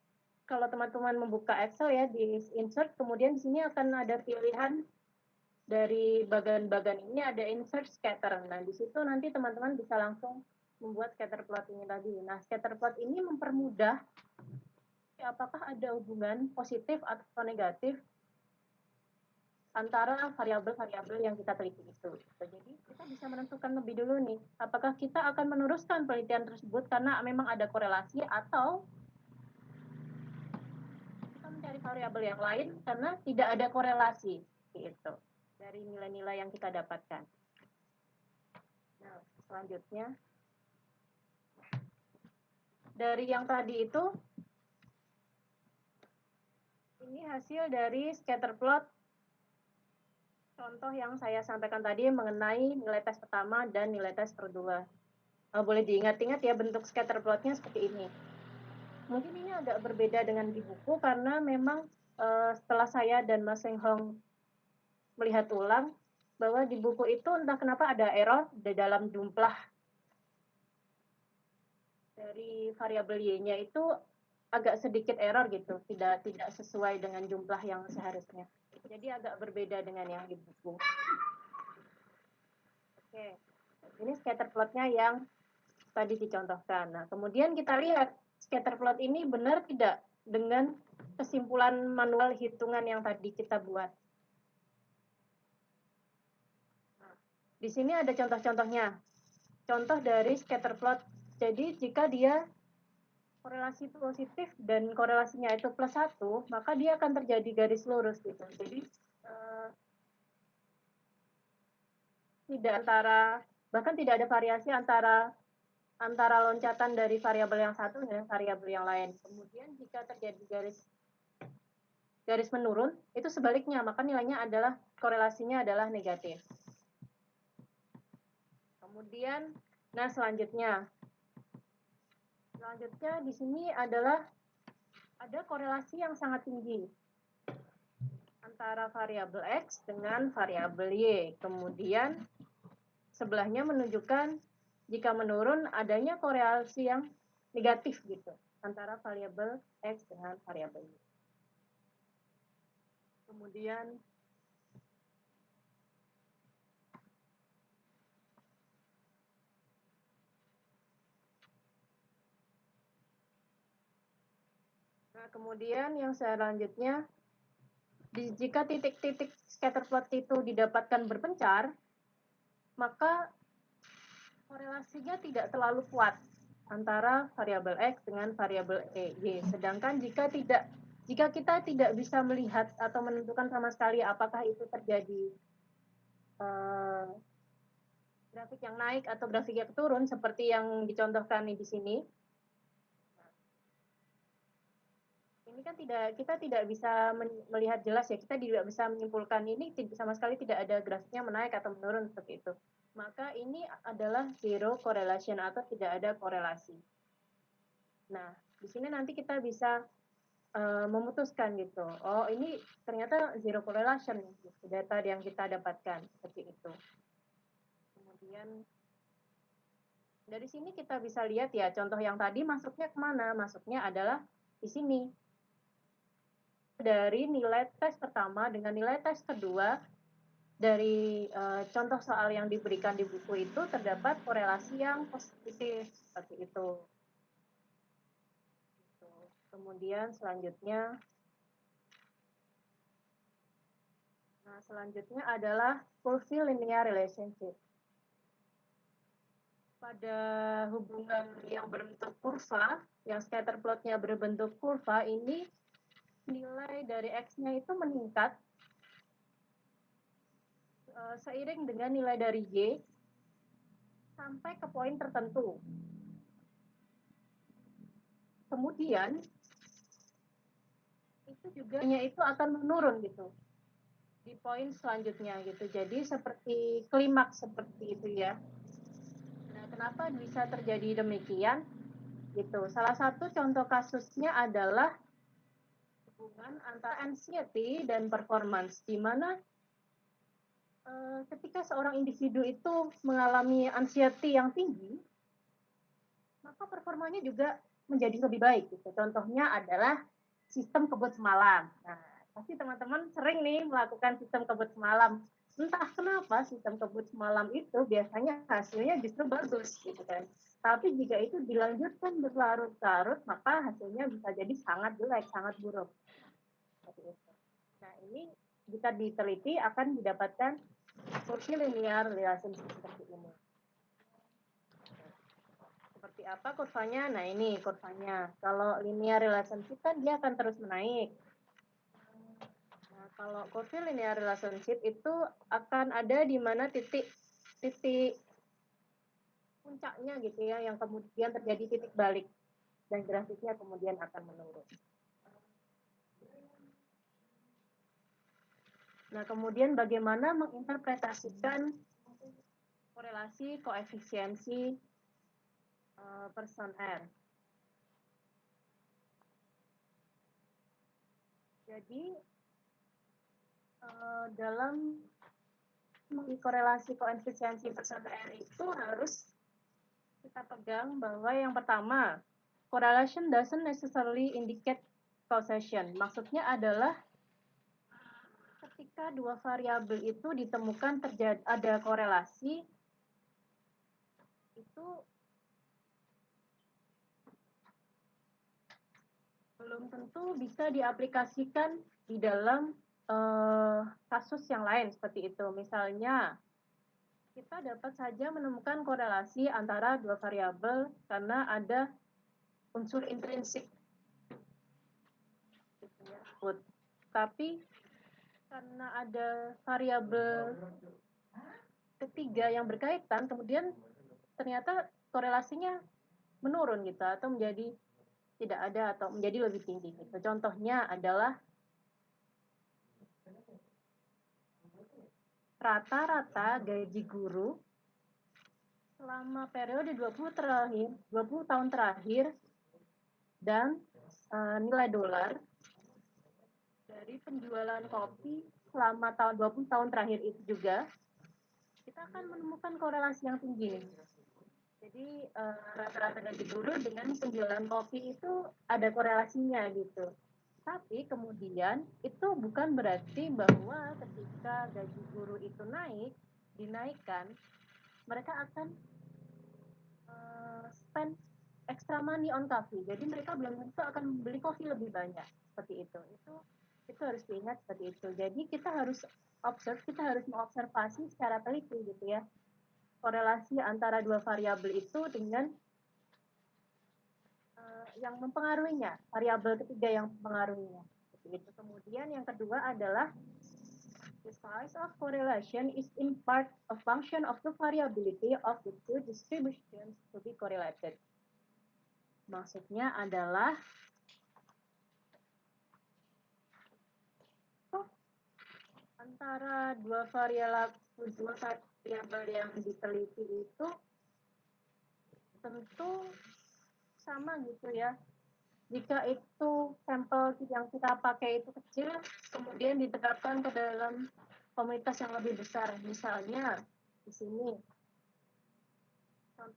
Kalau teman-teman membuka Excel ya, di insert, kemudian di sini akan ada pilihan dari bagian-bagian ini ada insert scatter. Nah, di situ nanti teman-teman bisa langsung membuat scatter plot ini tadi. Nah, scatter plot ini mempermudah apakah ada hubungan positif atau negatif antara variabel-variabel yang kita teliti itu. Jadi kita bisa menentukan lebih dulu nih, apakah kita akan meneruskan penelitian tersebut karena memang ada korelasi atau kita mencari variabel yang lain karena tidak ada korelasi gitu dari nilai-nilai yang kita dapatkan. Nah, selanjutnya dari yang tadi itu ini hasil dari scatter plot contoh yang saya sampaikan tadi mengenai nilai tes pertama dan nilai tes kedua. Boleh diingat-ingat ya bentuk scatter plotnya seperti ini. Mungkin ini agak berbeda dengan di buku karena memang setelah saya dan Mas Seng Hong melihat ulang bahwa di buku itu entah kenapa ada error di dalam jumlah dari variabel Y-nya itu agak sedikit error gitu, tidak sesuai dengan jumlah yang seharusnya. Jadi agak berbeda dengan yang di buku. Oke, ini scatter plotnya yang tadi dicontohkan. Nah, kemudian kita lihat scatter plot ini benar tidak dengan kesimpulan manual hitungan yang tadi kita buat. Nah, Di sini ada contoh-contohnya. Contoh dari scatter plot. Jadi jika dia korelasi positif dan korelasinya itu +1, maka dia akan terjadi garis lurus gitu. Jadi bahkan tidak ada variasi antara loncatan dari variabel yang satu dengan variabel yang lain. Kemudian jika terjadi garis menurun, itu sebaliknya, maka nilainya adalah korelasinya adalah negatif. Kemudian, selanjutnya di sini adalah ada korelasi yang sangat tinggi antara variabel X dengan variabel Y. Kemudian sebelahnya menunjukkan jika menurun adanya korelasi yang negatif gitu antara variabel X dengan variabel Y. Kemudian kemudian yang selanjutnya, jika titik-titik scatter plot itu didapatkan berpencar, maka korelasinya tidak terlalu kuat antara variabel X dengan variabel Y. Sedangkan jika kita tidak bisa melihat atau menentukan sama sekali apakah itu terjadi grafik yang naik atau grafik yang turun seperti yang dicontohkan di sini, ini kan kita tidak bisa melihat jelas ya, kita tidak bisa menyimpulkan ini sama sekali tidak ada grafiknya menaik atau menurun seperti itu. Maka ini adalah zero correlation atau tidak ada korelasi. Nah, di sini nanti kita bisa memutuskan gitu. Oh, ini ternyata zero correlation gitu, data yang kita dapatkan seperti itu. Kemudian dari sini kita bisa lihat ya, contoh yang tadi masuknya kemana? Masuknya adalah di sini. Dari nilai tes pertama dengan nilai tes kedua, dari contoh soal yang diberikan di buku itu terdapat korelasi yang positif seperti itu. Kemudian selanjutnya adalah curvilinear relationship. Pada hubungan yang berbentuk kurva, yang scatter plotnya berbentuk kurva, ini nilai dari X-nya itu meningkat seiring dengan nilai dari Y sampai ke poin tertentu. Kemudian itu juga itu akan menurun gitu di poin selanjutnya gitu. Jadi seperti klimaks seperti itu ya. Nah, kenapa bisa terjadi demikian? Gitu. Salah satu contoh kasusnya adalah hubungan antara anxiety dan performance, di mana ketika seorang individu itu mengalami anxiety yang tinggi, maka performanya juga menjadi lebih baik. Gitu. Contohnya adalah sistem kebut semalam. Nah, pasti teman-teman sering nih melakukan sistem kebut semalam. Entah kenapa sistem kebut semalam itu biasanya hasilnya justru bagus, gitu kan. Tapi jika itu dilanjutkan berlarut-larut, maka hasilnya bisa jadi sangat jelek, sangat buruk. Nah, ini jika diteliti akan didapatkan curvilinear relationship seperti ini. Seperti apa kurvanya? Nah, ini kurvanya. Kalau linear relationship kan dia akan terus menaik. Nah, kalau curvilinear relationship itu akan ada di mana titik puncaknya gitu ya, yang kemudian terjadi titik balik dan grafiknya kemudian akan menurun. Nah, kemudian bagaimana menginterpretasikan korelasi koefisiensi person R? Jadi dalam korelasi koefisiensi person R itu harus kita pegang bahwa yang pertama, correlation doesn't necessarily indicate causation. Maksudnya adalah ketika dua variabel itu ditemukan ada korelasi, itu belum tentu bisa diaplikasikan di dalam kasus yang lain seperti itu. Misalnya, kita dapat saja menemukan korelasi antara dua variabel karena ada unsur intrinsik. Tapi karena ada variabel ketiga yang berkaitan, kemudian ternyata korelasinya menurun gitu, atau menjadi tidak ada atau menjadi lebih tinggi gitu. Contohnya adalah rata-rata gaji guru selama periode 20 tahun terakhir dan nilai dolar dari penjualan kopi selama 20 tahun terakhir itu juga kita akan menemukan korelasi yang tinggi. Jadi rata-rata gaji guru dengan penjualan kopi itu ada korelasinya gitu. Tapi kemudian itu bukan berarti bahwa ketika gaji guru itu dinaikkan, mereka akan spend extra money on coffee. Jadi mereka belum tentu akan membeli kopi lebih banyak seperti itu. Itu harus diingat seperti itu. Jadi kita harus mengobservasi secara teliti gitu ya. Korelasi antara dua variabel itu dengan yang mempengaruhinya, variabel ketiga yang mempengaruhinya. Itu. Kemudian yang kedua adalah the size of correlation is in part a function of the variability of the two distributions to be correlated. Maksudnya adalah antara dua variabel yang diteliti itu tentu sama gitu ya. Jika itu sampel yang kita pakai itu kecil, kemudian diterapkan ke dalam komunitas yang lebih besar. Misalnya di sini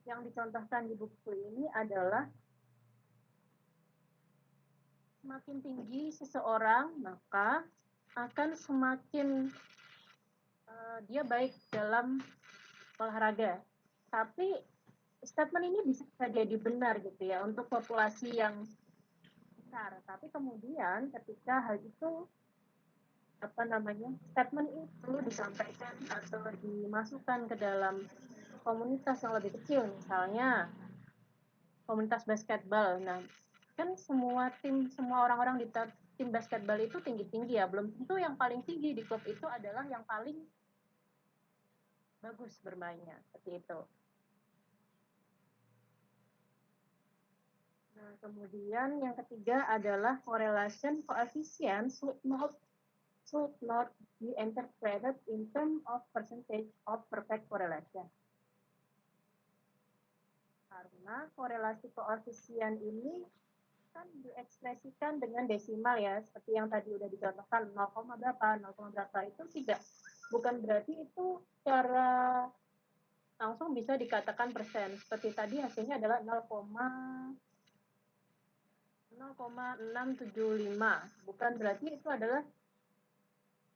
yang dicontohkan di buku ini adalah semakin tinggi seseorang, maka akan semakin dia baik dalam olahraga. Tapi statement ini bisa jadi benar gitu ya untuk populasi yang besar. Tapi kemudian ketika hal itu statement itu disampaikan atau dimasukkan ke dalam komunitas yang lebih kecil, misalnya komunitas basketbal. Nah, kan semua orang-orang di tim basketbal itu tinggi-tinggi ya, belum tentu yang paling tinggi di klub itu adalah yang paling bagus bermainnya, seperti itu. Nah, kemudian yang ketiga adalah correlation coefficient should not be interpreted in terms of percentage of perfect correlation. Karena korelasi koefisien ini kan diekspresikan dengan desimal ya, seperti yang tadi udah dicontohkan 0, berapa itu bukan berarti itu secara langsung bisa dikatakan persen. Seperti tadi hasilnya adalah 0,675. Bukan berarti itu adalah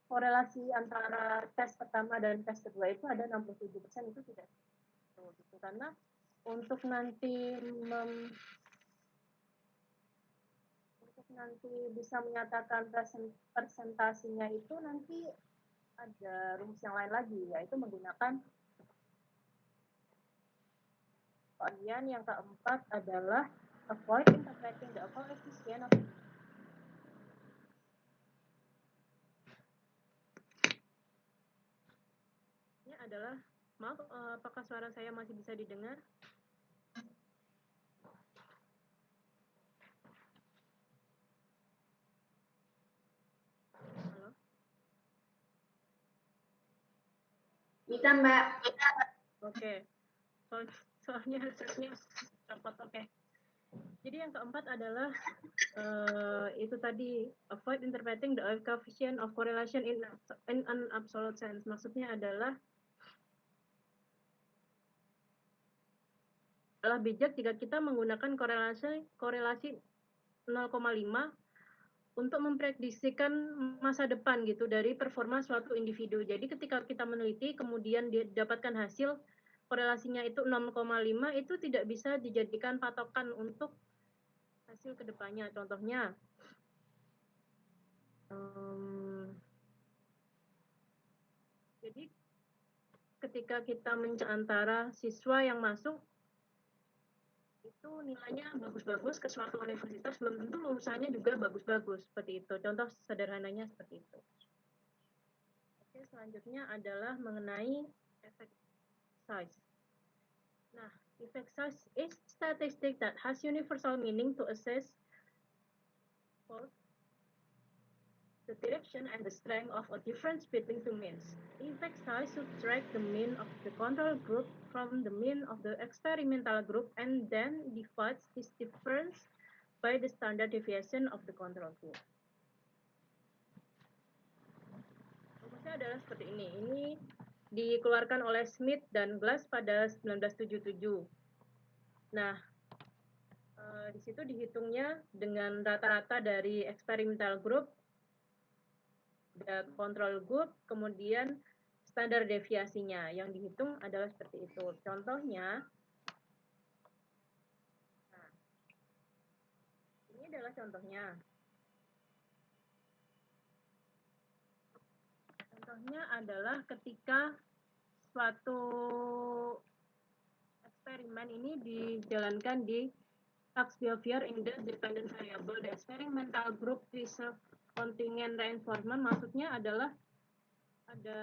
korelasi antara tes pertama dan tes kedua itu ada 67%, itu tidak gitu. Karena untuk nanti bisa menyatakan presentasinya itu nanti ada rumus yang lain lagi, yaitu menggunakan kemudian yang keempat adalah avoid interpreting the coefficient of ini adalah, maaf, apakah suara saya masih bisa didengar? Halo? Bisa, Mbak. Oke. Soalnya harusnya dapat. Oke. Jadi yang keempat adalah itu tadi, avoid interpreting the coefficient of correlation in an absolute sense. Maksudnya adalah bijak jika kita menggunakan korelasi 0,5 untuk memprediksikan masa depan gitu dari performa suatu individu. Jadi ketika kita meneliti kemudian didapatkan hasil korelasinya itu 0,5, itu tidak bisa dijadikan patokan untuk hasil kedepannya. Contohnya jadi ketika kita mencari antara siswa yang masuk itu nilainya bagus-bagus ke suatu universitas, belum tentu lulusannya juga bagus-bagus, seperti itu. Contoh sederhananya seperti itu. Oke, selanjutnya adalah mengenai effect size. Nah, effect size is statistic that has universal meaning to assess both the direction and the strength of a difference between two means. Effect size subtract the mean of the control group from the mean of the experimental group and then divides this difference by the standard deviation of the control group. Rumusnya adalah seperti ini. Ini dikeluarkan oleh Smith dan Glass pada 1977. Nah, di situ dihitungnya dengan rata-rata dari experimental group, control group, kemudian standar deviasinya yang dihitung adalah seperti itu. Contohnya, nah, ini adalah contohnya. Contohnya adalah ketika suatu eksperimen ini dijalankan di task behavior in the dependent variable. The experimental group reserve contingent reinforcement, maksudnya adalah ada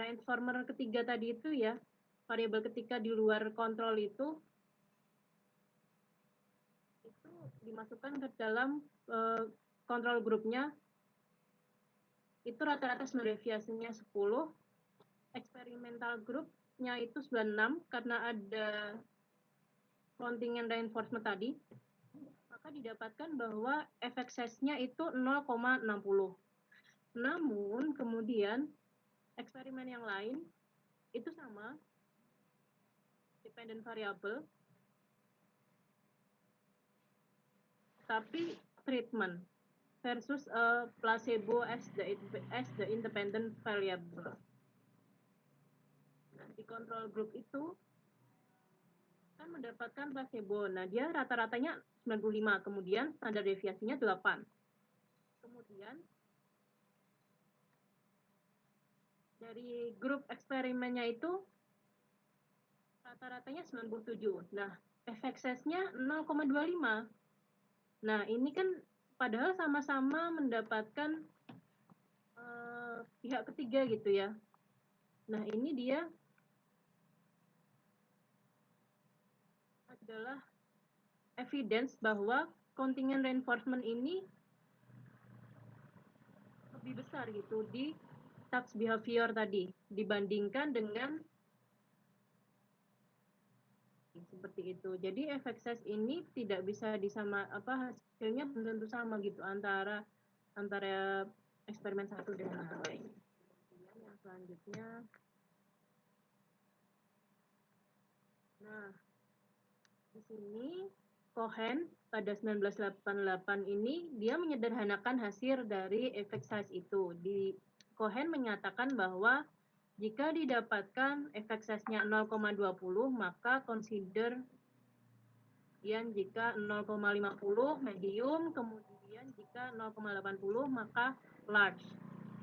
reinforcer ketiga tadi itu ya, variabel ketika di luar kontrol itu dimasukkan ke dalam kontrol grupnya, itu rata-rata deviasinya 10, eksperimental grupnya itu 96 karena ada contingent reinforcement tadi, maka didapatkan bahwa efek size-nya itu 0,60. Namun kemudian eksperimen yang lain itu sama, dependent variable, tapi treatment versus placebo as the independent variable. Nah, di control group itu kan mendapatkan placebo. Nah, dia rata-ratanya 95, kemudian standar deviasinya 8. Kemudian dari grup eksperimennya itu rata-ratanya 97. Nah, efek size-nya 0,25. Nah, ini kan padahal sama-sama mendapatkan pihak ketiga gitu ya. Nah, ini dia adalah evidence bahwa contingent reinforcement ini lebih besar gitu di task behavior tadi dibandingkan dengan seperti itu. Jadi efek size ini tidak bisa hasilnya belum tentu sama gitu antara eksperimen satu dengan yang lain. Kemudian yang selanjutnya, nah di sini Cohen pada 1988 ini dia menyederhanakan hasil dari efek size itu. Cohen menyatakan bahwa jika didapatkan efek size-nya 0,20 maka consider, kemudian jika 0,50 medium, kemudian jika 0,80 maka large.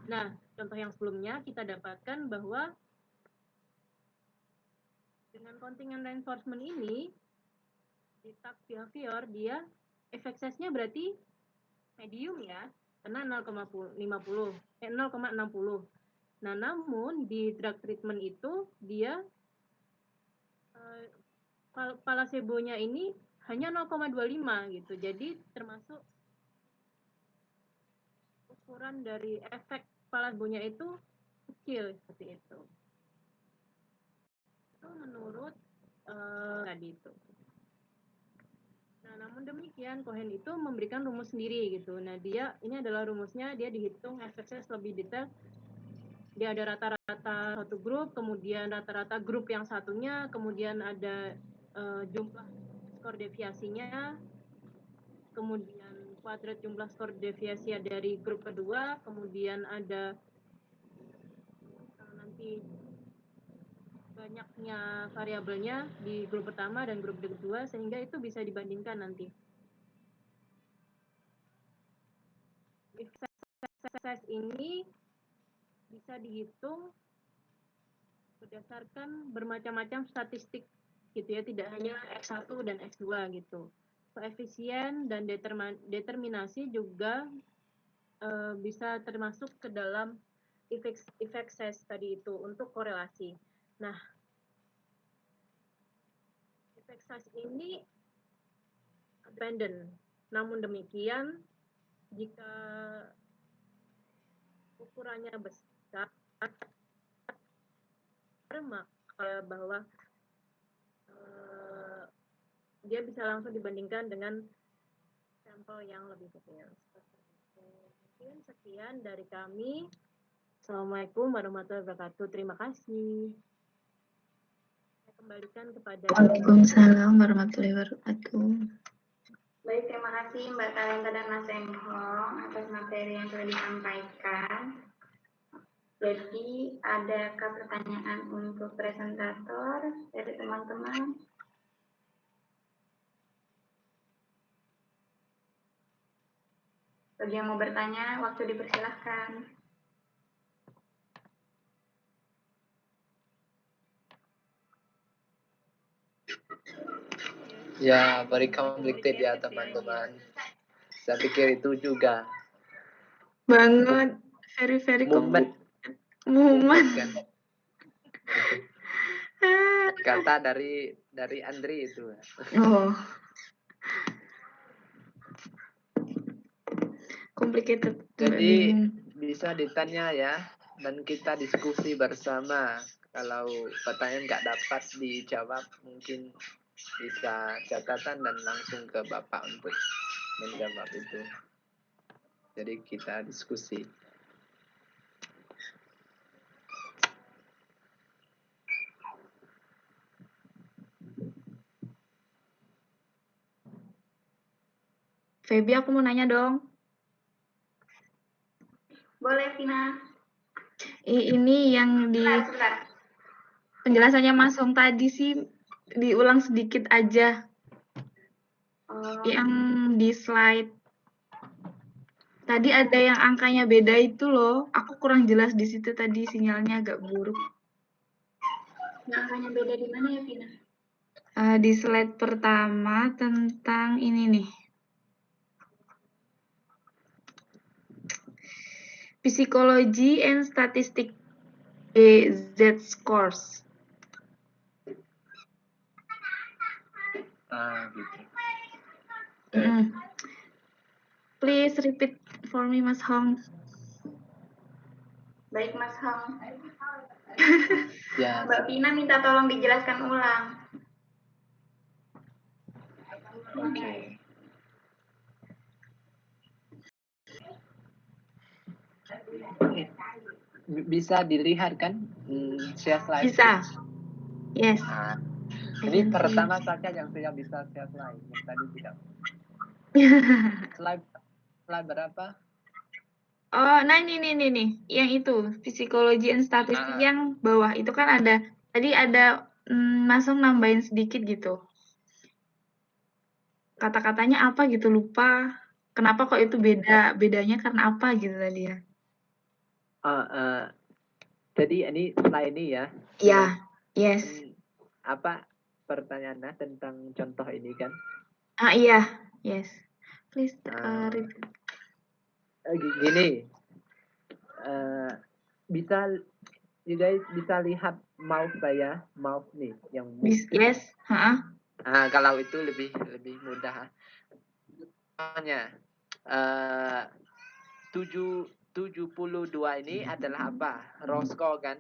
Nah, contoh yang sebelumnya kita dapatkan bahwa dengan contingent reinforcement ini di task behavior dia efek size-nya berarti medium ya, karena 0,60. Nah, namun di drug treatment itu dia placebo-nya ini hanya 0,25 gitu. Jadi termasuk ukuran dari efek placebo-nya itu kecil seperti itu. Itu menurut tadi itu. Nah, namun demikian Cohen itu memberikan rumus sendiri gitu. Nah, ini adalah rumusnya, dia dihitung efek size lebih detail. Dia ada rata-rata satu grup, kemudian rata-rata grup yang satunya, kemudian ada jumlah skor deviasinya, kemudian kuadrat jumlah skor deviasi dari grup kedua, kemudian ada nanti banyaknya variabelnya di grup pertama dan grup kedua, sehingga itu bisa dibandingkan nanti. Efek size ini bisa dihitung berdasarkan bermacam-macam statistik gitu ya, tidak hanya X1 dan X2 gitu. Koefisien dan determinasi juga bisa termasuk ke dalam efek size tadi itu untuk korelasi. Nah, efek size ini dependent. Namun demikian, jika ukurannya besar, maka bahwa dia bisa langsung dibandingkan dengan sampel yang lebih kecil. Mungkin sekian dari kami. Assalamualaikum warahmatullahi wabarakatuh. Terima kasih. Saya kembalikan kepada Waalaikumsalam warahmatullahi wabarakatuh. Baik, terima kasih Mbak Talenta dan Mas Enhong atas materi yang sudah disampaikan. Jadi, adakah pertanyaan untuk presentator dari teman-teman? Bagi yang mau bertanya, waktu dipersilahkan. Ya, very complicated ya teman-teman. Saya pikir itu juga. Banget, very Mumet kan. Kata dari Andri itu. Oh, complicated. Jadi bisa ditanya ya, dan kita diskusi bersama. Kalau pertanyaan nggak dapat dijawab, mungkin bisa catatan dan langsung ke Bapak untuk menjawab itu. Jadi kita diskusi. Feby, aku mau nanya dong. Boleh, Vina. Ini yang di Sebentar. penjelasannya Mas Hong tadi sih diulang sedikit aja. Yang di slide tadi ada yang angkanya beda itu loh. Aku kurang jelas di situ tadi, sinyalnya agak buruk. Yang angkanya beda di mana ya, Vina? Di slide pertama tentang ini nih. Psikologi and Statistic Z scores. Gitu. Please repeat for me, Mas Hong. Baik, Mas Hong. Ya. Mbak Vina minta tolong dijelaskan ulang. Oke. Bisa dilihat kan share slide? Bisa. Yes. Ini pertama saja yang saya bisa share slide, yang tadi tidak. Slide berapa? Oh, nah ini nih, yang itu psikologi and statistik yang bawah itu kan ada. Tadi ada langsung nambahin sedikit gitu. Kata-katanya apa gitu lupa. Kenapa kok itu beda? Bedanya karena apa gitu tadi ya? Jadi ini slide ini ya? Iya, yes. Apa pertanyaannya tentang contoh ini kan? Iya, yes. Please repeat. Gini, bisa you guys bisa lihat mouse saya, mouse nih yang Yes, kalau itu lebih mudah. Hanya 72 ini adalah apa? Raw score kan?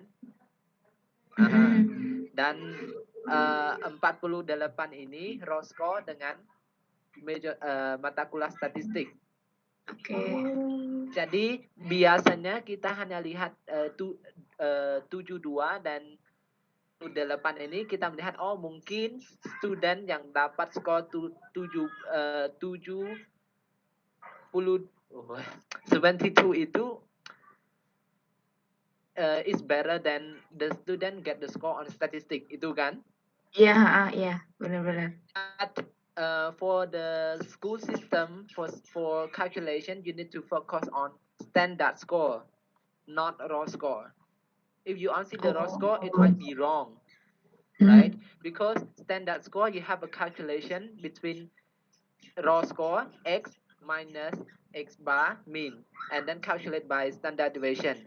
Dan 48 ini raw score dengan mata kuliah statistik. Oke. Jadi biasanya kita hanya lihat 72 dan 8 ini kita melihat mungkin student yang dapat skor 72 itu is better than the student get the score on statistic itu kan? Iya, benar-benar. For the school system, for calculation, you need to focus on standard score, not raw score. If you answer the raw score, it might be wrong, right? Because standard score, you have a calculation between raw score x minus x bar mean, and then calculate by standard deviation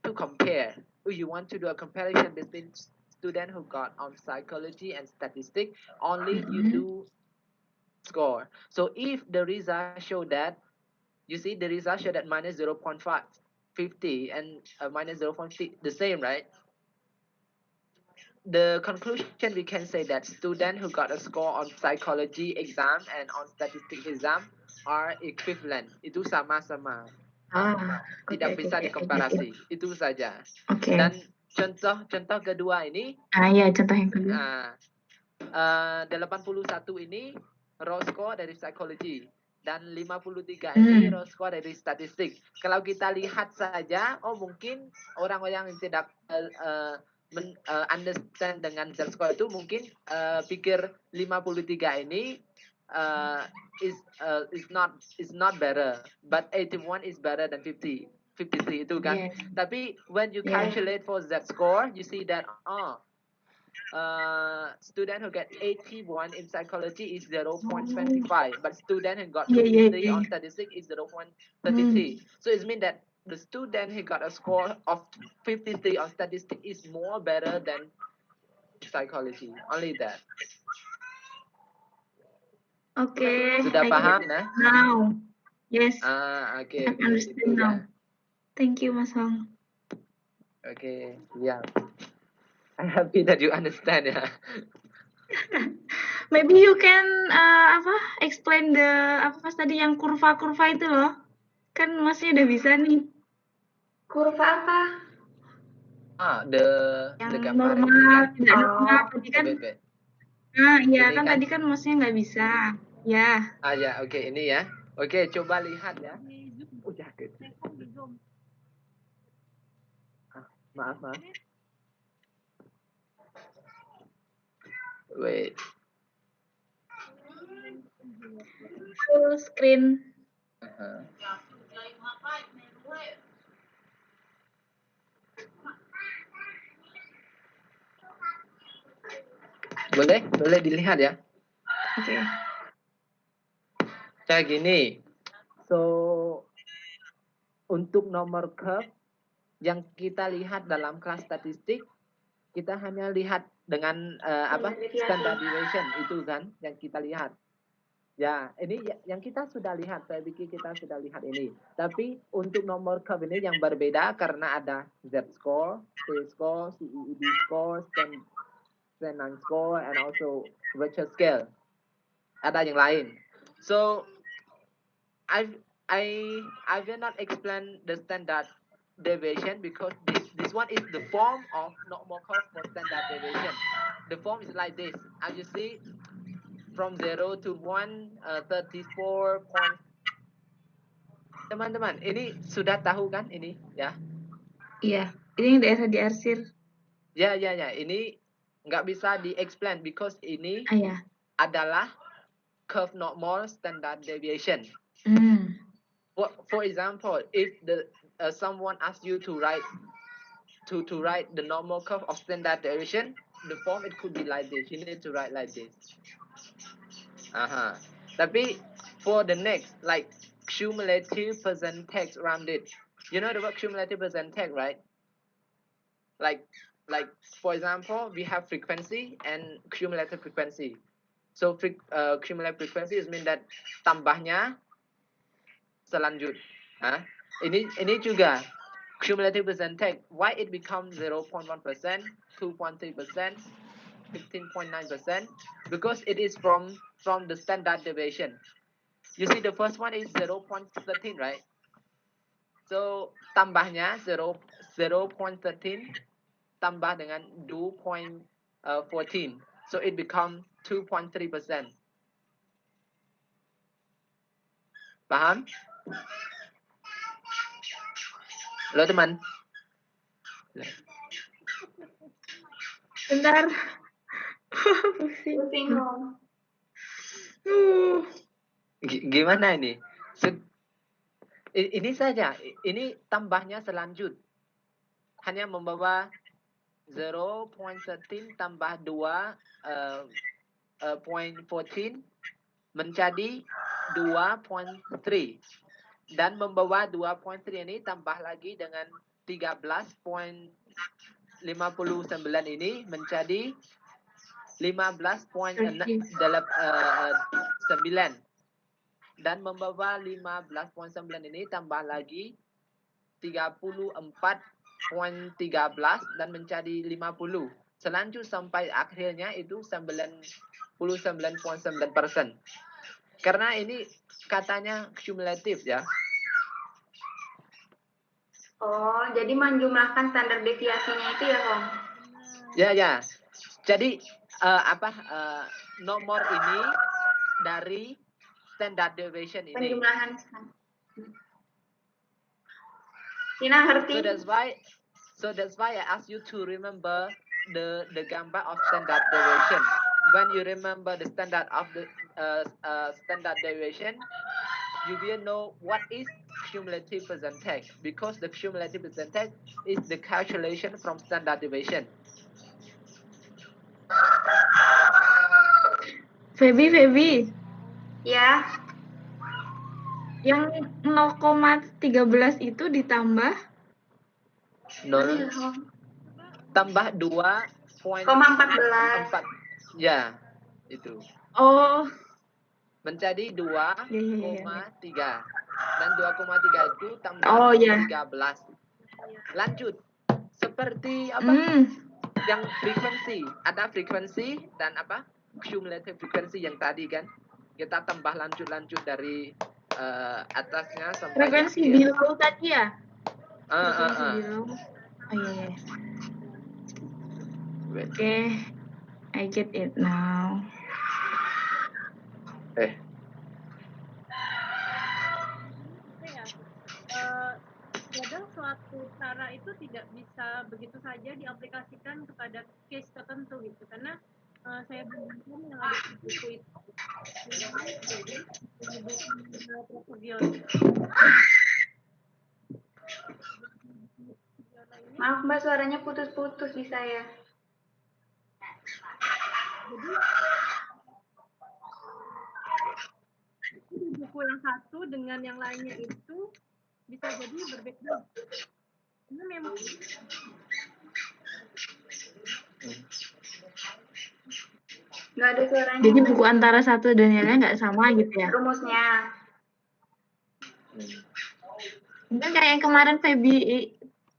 to compare. If you want to do a comparison between students who got on psychology and statistics, only you do score. So if the result show that, you see the result show that minus 0.50 and minus 0.50 the same, right? The conclusion, we can say that students who got a score on psychology exam and on statistics exam are equivalent. Itu sama-sama. Tidak bisa dikomparasi. Itu saja. Dan contoh kedua ini. Ya, contoh yang kedua. 81 ini raw score dari psikologi dan 53 ini raw score dari statistik. Kalau kita lihat saja, oh mungkin orang-orang yang tidak understand dengan Z score itu mungkin pikir 53 ini is not better, but 81 is better than 53 itu kan. Tapi when you calculate for Z score, you see that student who get 81 in psychology is 0.25, but student who got 53 on statistics is 0.33. So it means that the student who got a score of 53 on statistics is more better than psychology. Only that. Okay. Sudah paham, nah? Now. Yes. Okay. I understand now. Thank you, Mas Hong. Okay, yeah. I'm happy that you understand, ya. Maybe you can explain pas tadi yang kurva-kurva itu loh. Kan Masnya udah bisa nih. Kurva apa? Yang normal, tidak normal tadi kan. Nah, iya kan tadi kan Masnya nggak bisa. Ya. Ya, oke, ini ya. Oke, coba lihat ya. Sakit. Maaf. Wait. Full screen. Boleh dilihat ya. Oke. Kayak gini. So untuk nomor curve yang kita lihat dalam kelas statistik, kita hanya lihat dengan standard deviation itu kan yang kita lihat. Ya, ini yang kita sudah lihat, saya pikir kita sudah lihat ini. Tapi untuk nomor curve ini yang berbeda karena ada Z-score, T-score, CEED score, Stannan score, and also Richard scale. Ada yang lain. So, I will not explain the standard deviation because this one is the form of normal curve for standard deviation. The form is like this. As you see, from 0 to 1, 34 point. Teman-teman, ini sudah tahu kan ini ya? Iya, ini yang daerah diarsir. Ya. Ini nggak bisa di-explain because ini adalah curve normal standard deviation. For example, if someone asks you to write the normal curve of standard deviation, the form it could be like this. You need to write like this. Tapi for the next, like cumulative percentage rounded, you know the word cumulative percentage, right? Like for example, we have frequency and cumulative frequency. So cumulative frequency is mean that tambahnya selanjut. Ini juga cumulative percentage. Why it becomes 0.1%, 2.3%, 15.9%? Because it is from the standard deviation. You see the first one is 0.13, right? So tambahnya 0.13 tambah dengan 2.14. So it becomes 2.3%. Paham? Halo teman. Bentar. Pusing dong. Gimana ini? Ini saja. Ini tambahnya selanjut. hanya membawa 0.13 tambah 2.14 menjadi 2.3, dan membawa 2.3 ini tambah lagi dengan 13.59 ini menjadi 15.9, dan membawa 15.9 ini tambah lagi 34.13 dan menjadi 50. Selanjut sampai akhirnya itu 99.9%. Karena ini katanya kumulatif ya. Oh, jadi menjumlahkan standar deviasinya itu ya, Om? Ya. Jadi nomor ini dari standard deviation ini. Penjumlahan. Tina ngerti? So that's why I ask you to remember the gambar of standard deviation. When you remember the standard of the standard deviation, you will know what is cumulative percentage, because the cumulative percentage is the calculation from standard deviation. Feby. Ya. Yang 0,13 itu ditambah 0 tambah 2,14. Ya, itu. Oh. Menjadi 2,3. Dan 2,3 itu tambah 13. Lanjut. Seperti apa? Yang frekuensi. Ada frekuensi dan apa? Cumulative frekuensi yang tadi kan. Kita tambah lanjut dari atasnya sampai frekuensi bilau tadi ya? Frekuensi bilau. Oh iya. Okay, I get it now. Kadang suatu cara itu tidak bisa begitu saja diaplikasikan kepada case tertentu gitu, karena saya bandingkan yang ada di buku itu Maaf Mbak, suaranya putus-putus di saya. Jadi di buku yang satu dengan yang lainnya itu bisa jadi berbeda. Karena memang nggak ada suaranya. Jadi buku antara satu dan yang lain nggak sama gitu ya? Rumusnya. Mungkin kayak yang kemarin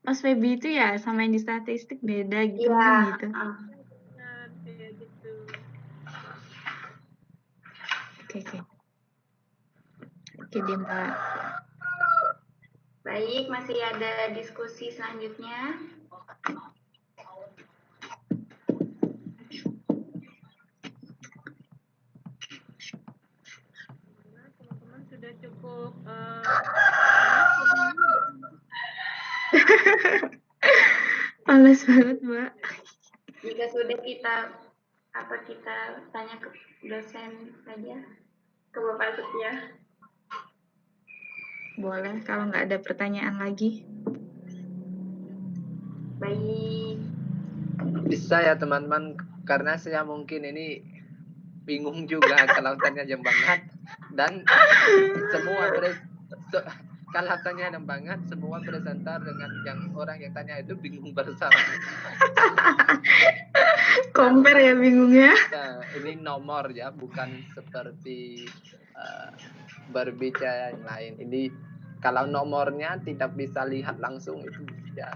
pas Feby itu ya sama yang di statistik beda gitu. Iya. Gitu. kayak gitu. Oke deh Mbak. Baik, masih ada diskusi selanjutnya. Teman-teman sudah cukup Panas banget Mbak. Jika sudah kita tanya ke dosen saja, ke Bapak Setia. Boleh kalau nggak ada pertanyaan lagi. Baik. Bisa ya teman-teman, karena saya mungkin ini bingung juga kalau tanya jam banget, dan semua kalau tanya jam banget, semua presenter dengan yang orang yang tanya itu bingung bersama. Compare ya bingungnya. Nah, ini nomor ya, bukan seperti berbicara yang lain. Ini kalau nomornya tidak bisa lihat langsung itu ya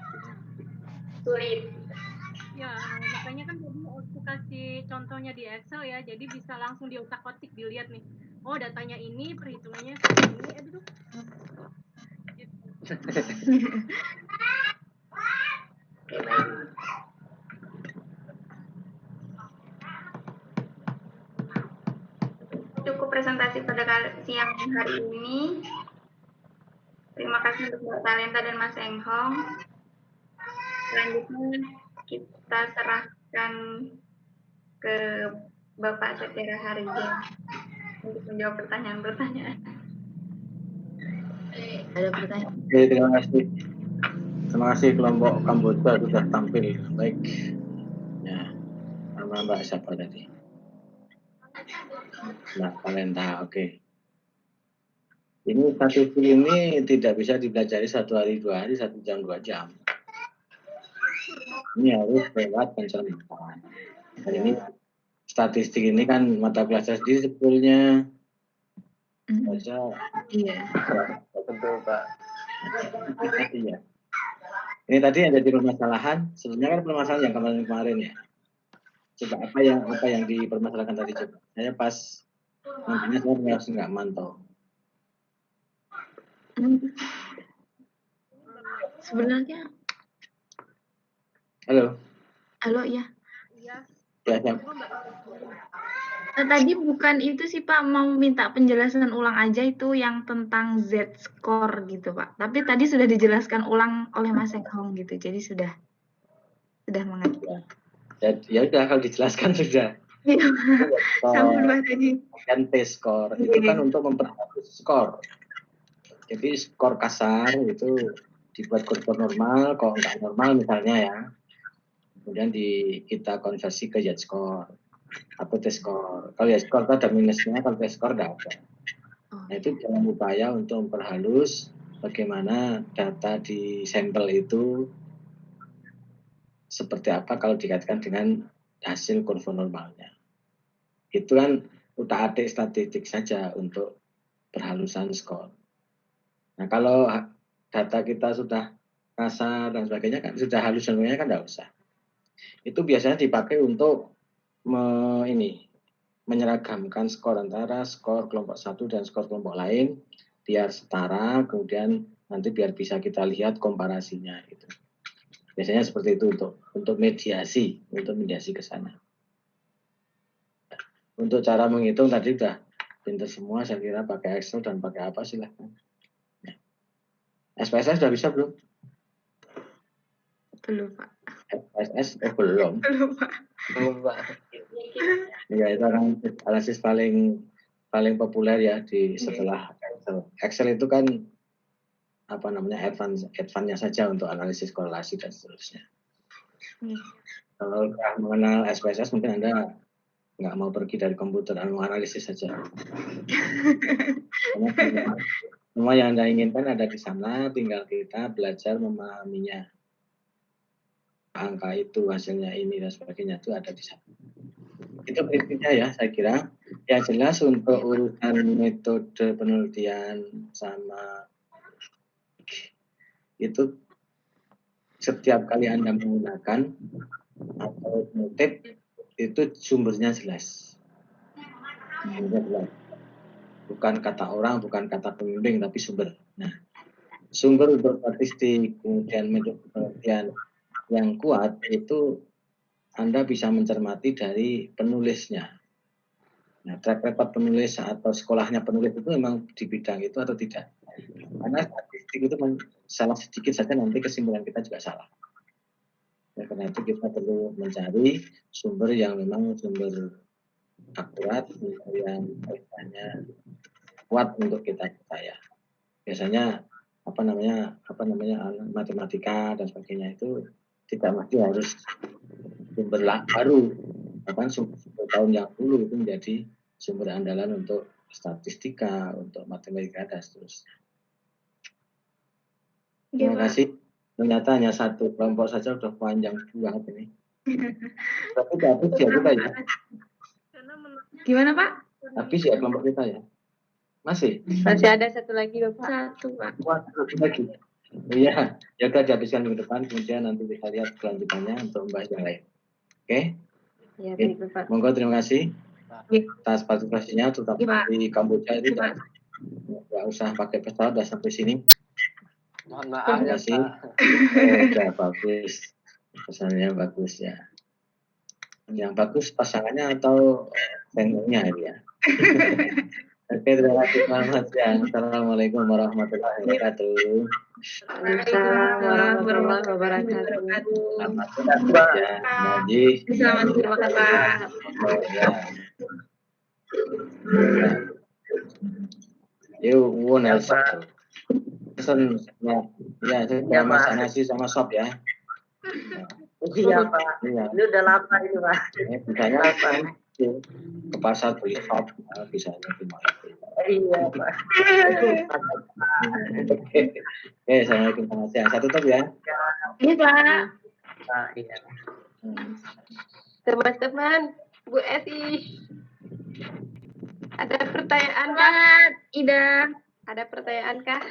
Sulit. Ya, makanya kan tadi aku kasih contohnya di Excel ya, jadi bisa langsung di otak-atik dilihat nih. Oh, datanya ini, perhitungannya seperti ini. Aduh. Gitu. Oke, baik. Cukup presentasi pada siang hari ini. Terima kasih untuk Mbak Talenta dan Mas Enghong. Selanjutnya kita serahkan ke Bapak Setia Harja untuk menjawab pertanyaan-pertanyaan. Ada pertanyaan? Oke, terima kasih. Terima kasih kelompok Kamboja sudah tampil baik. Ya, nama Mbak siapa tadi? Mbak Valenta, oke. Ini statistik ini tidak bisa dipelajari 1 hari 2 hari, 1 jam 2 jam. Ini harus lewat pencermatan. Dan ini statistik ini kan mata kelas sendiri sebetulnya baca Iya. Betul, Pak. iya. Ini tadi yang jadi permasalahan, sebenarnya kan permasalahan yang kemarin-kemarin ya. Coba apa yang dipermasalahkan tadi coba. Saya pas nantinya saya harus nggak mantau. Sebenarnya Halo. ya. Iya. Ya, siap. Tadi bukan itu sih Pak, mau minta penjelasan ulang aja itu yang tentang Z-score gitu Pak. Tapi tadi sudah dijelaskan ulang oleh Mas Ekhong gitu, jadi sudah mengerti. Ya udah kalau dijelaskan sudah. Iya, sama Pak tadi. Dan T-score itu kan untuk memperbaiki skor. Jadi skor kasar itu dibuat kurva normal, kalau nggak normal misalnya ya, kemudian kita konversi ke Z-score atau T-score. Kalau Z-score ada minusnya, kalau T-score nggak ada. Nah itu dalam upaya untuk memperhalus bagaimana data di sampel itu seperti apa kalau dikaitkan dengan hasil kurva normalnya. Itu kan utak-atik statistik saja untuk perhalusan skor. Nah kalau data kita sudah kasar dan sebagainya kan sudah halus dan sebagainya kan tidak usah. Itu biasanya dipakai untuk menyeragamkan skor antara skor kelompok satu dan skor kelompok lain biar setara, kemudian nanti biar bisa kita lihat komparasinya itu. Biasanya seperti itu untuk mediasi ke sana. Untuk cara menghitung tadi udah pinter semua, saya kira pakai Excel dan pakai apa silahkan. SPSS sudah bisa belum? Belum Pak. SPSS belum. Belum Pak. Belum, Pak. Ya itu analisis paling populer ya di setelah Excel. Excel itu kan apa namanya advance-nya saja untuk analisis korelasi dan seterusnya. Kalau mengenal SPSS mungkin Anda nggak mau pergi dari komputer dan menganalisis saja. Semua yang Anda inginkan ada di sana, tinggal kita belajar memahaminya. Angka itu, hasilnya ini dan sebagainya itu ada di sana. Itu prinsipnya ya, saya kira. Yang jelas untuk urusan metode penelitian sama itu setiap kali Anda menggunakan atau mengutip itu sumbernya jelas. Bukan kata orang, bukan kata pembimbing, tapi sumber. Nah, sumber untuk statistik, kemudian metode penelitian yang kuat itu Anda bisa mencermati dari penulisnya. Nah, track record penulis atau sekolahnya penulis itu memang di bidang itu atau tidak. Karena statistik itu salah sedikit saja nanti kesimpulan kita juga salah. Ya, karena itu kita perlu mencari sumber yang memang sumber akurat, yang misalnya kuat untuk kita percaya. Biasanya matematika dan sebagainya itu tidak mesti harus sumber baru, bahkan sumber tahun yang dulu itu menjadi sumber andalan untuk statistika, untuk matematika dan seterusnya. Terima kasih. Ternyata hanya satu kelompok saja sudah panjang banget ini. Tapi habis ya kita ya. Gimana Pak? Habis ya kelompok kita ya. Masih ada satu lagi Bapak. Satu Pak. Satu lagi. Iya, ya kita dihabiskan minggu depan, kemudian nanti kita lihat kelanjutannya untuk membahas yang lain. Oke? Ya, baik Bapak. Monggo, terima kasih atas partisipasinya, terutama di Kamboja itu nggak usah pakai pesawat, udah sampai sini. Mohon maaf ya, kasih. Pak. Udah bagus, pesannya bagus ya. Yang bagus pasangannya atau sendoknya ya. Oke, terima kasih, selamat siang. Assalamualaikum warahmatullahi wabarakatuh. Waalaikumsalam warahmatullahi wabarakatuh. Selamat siang ya, Naji. Selamat Terima kasih Pak. Ya. Yuk, Nelson. Nelson, ya. Iya, saya Iya, masak Pak. nasi sama sop ya. Iya, Pak. Iya. Ini udah lapar ini, Pak. Bisanya Lapar. ke pasar beli sop, bisanya cuma itu. Iya, Pak. Oke, assalamualaikum Kang Aceh. Saya tutup ya. Iya, Pak. Pak, iya. Teman-teman, Bu Eti, ada pertanyaan kah? Semangat, Ida. Ada pertanyaan kah?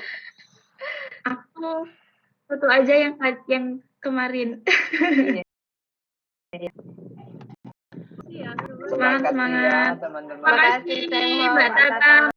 Aku satu aja yang kemarin. Iya, Semangat, Terima kasih ya semangat. teman-teman. Terima kasih, Mbak Tata.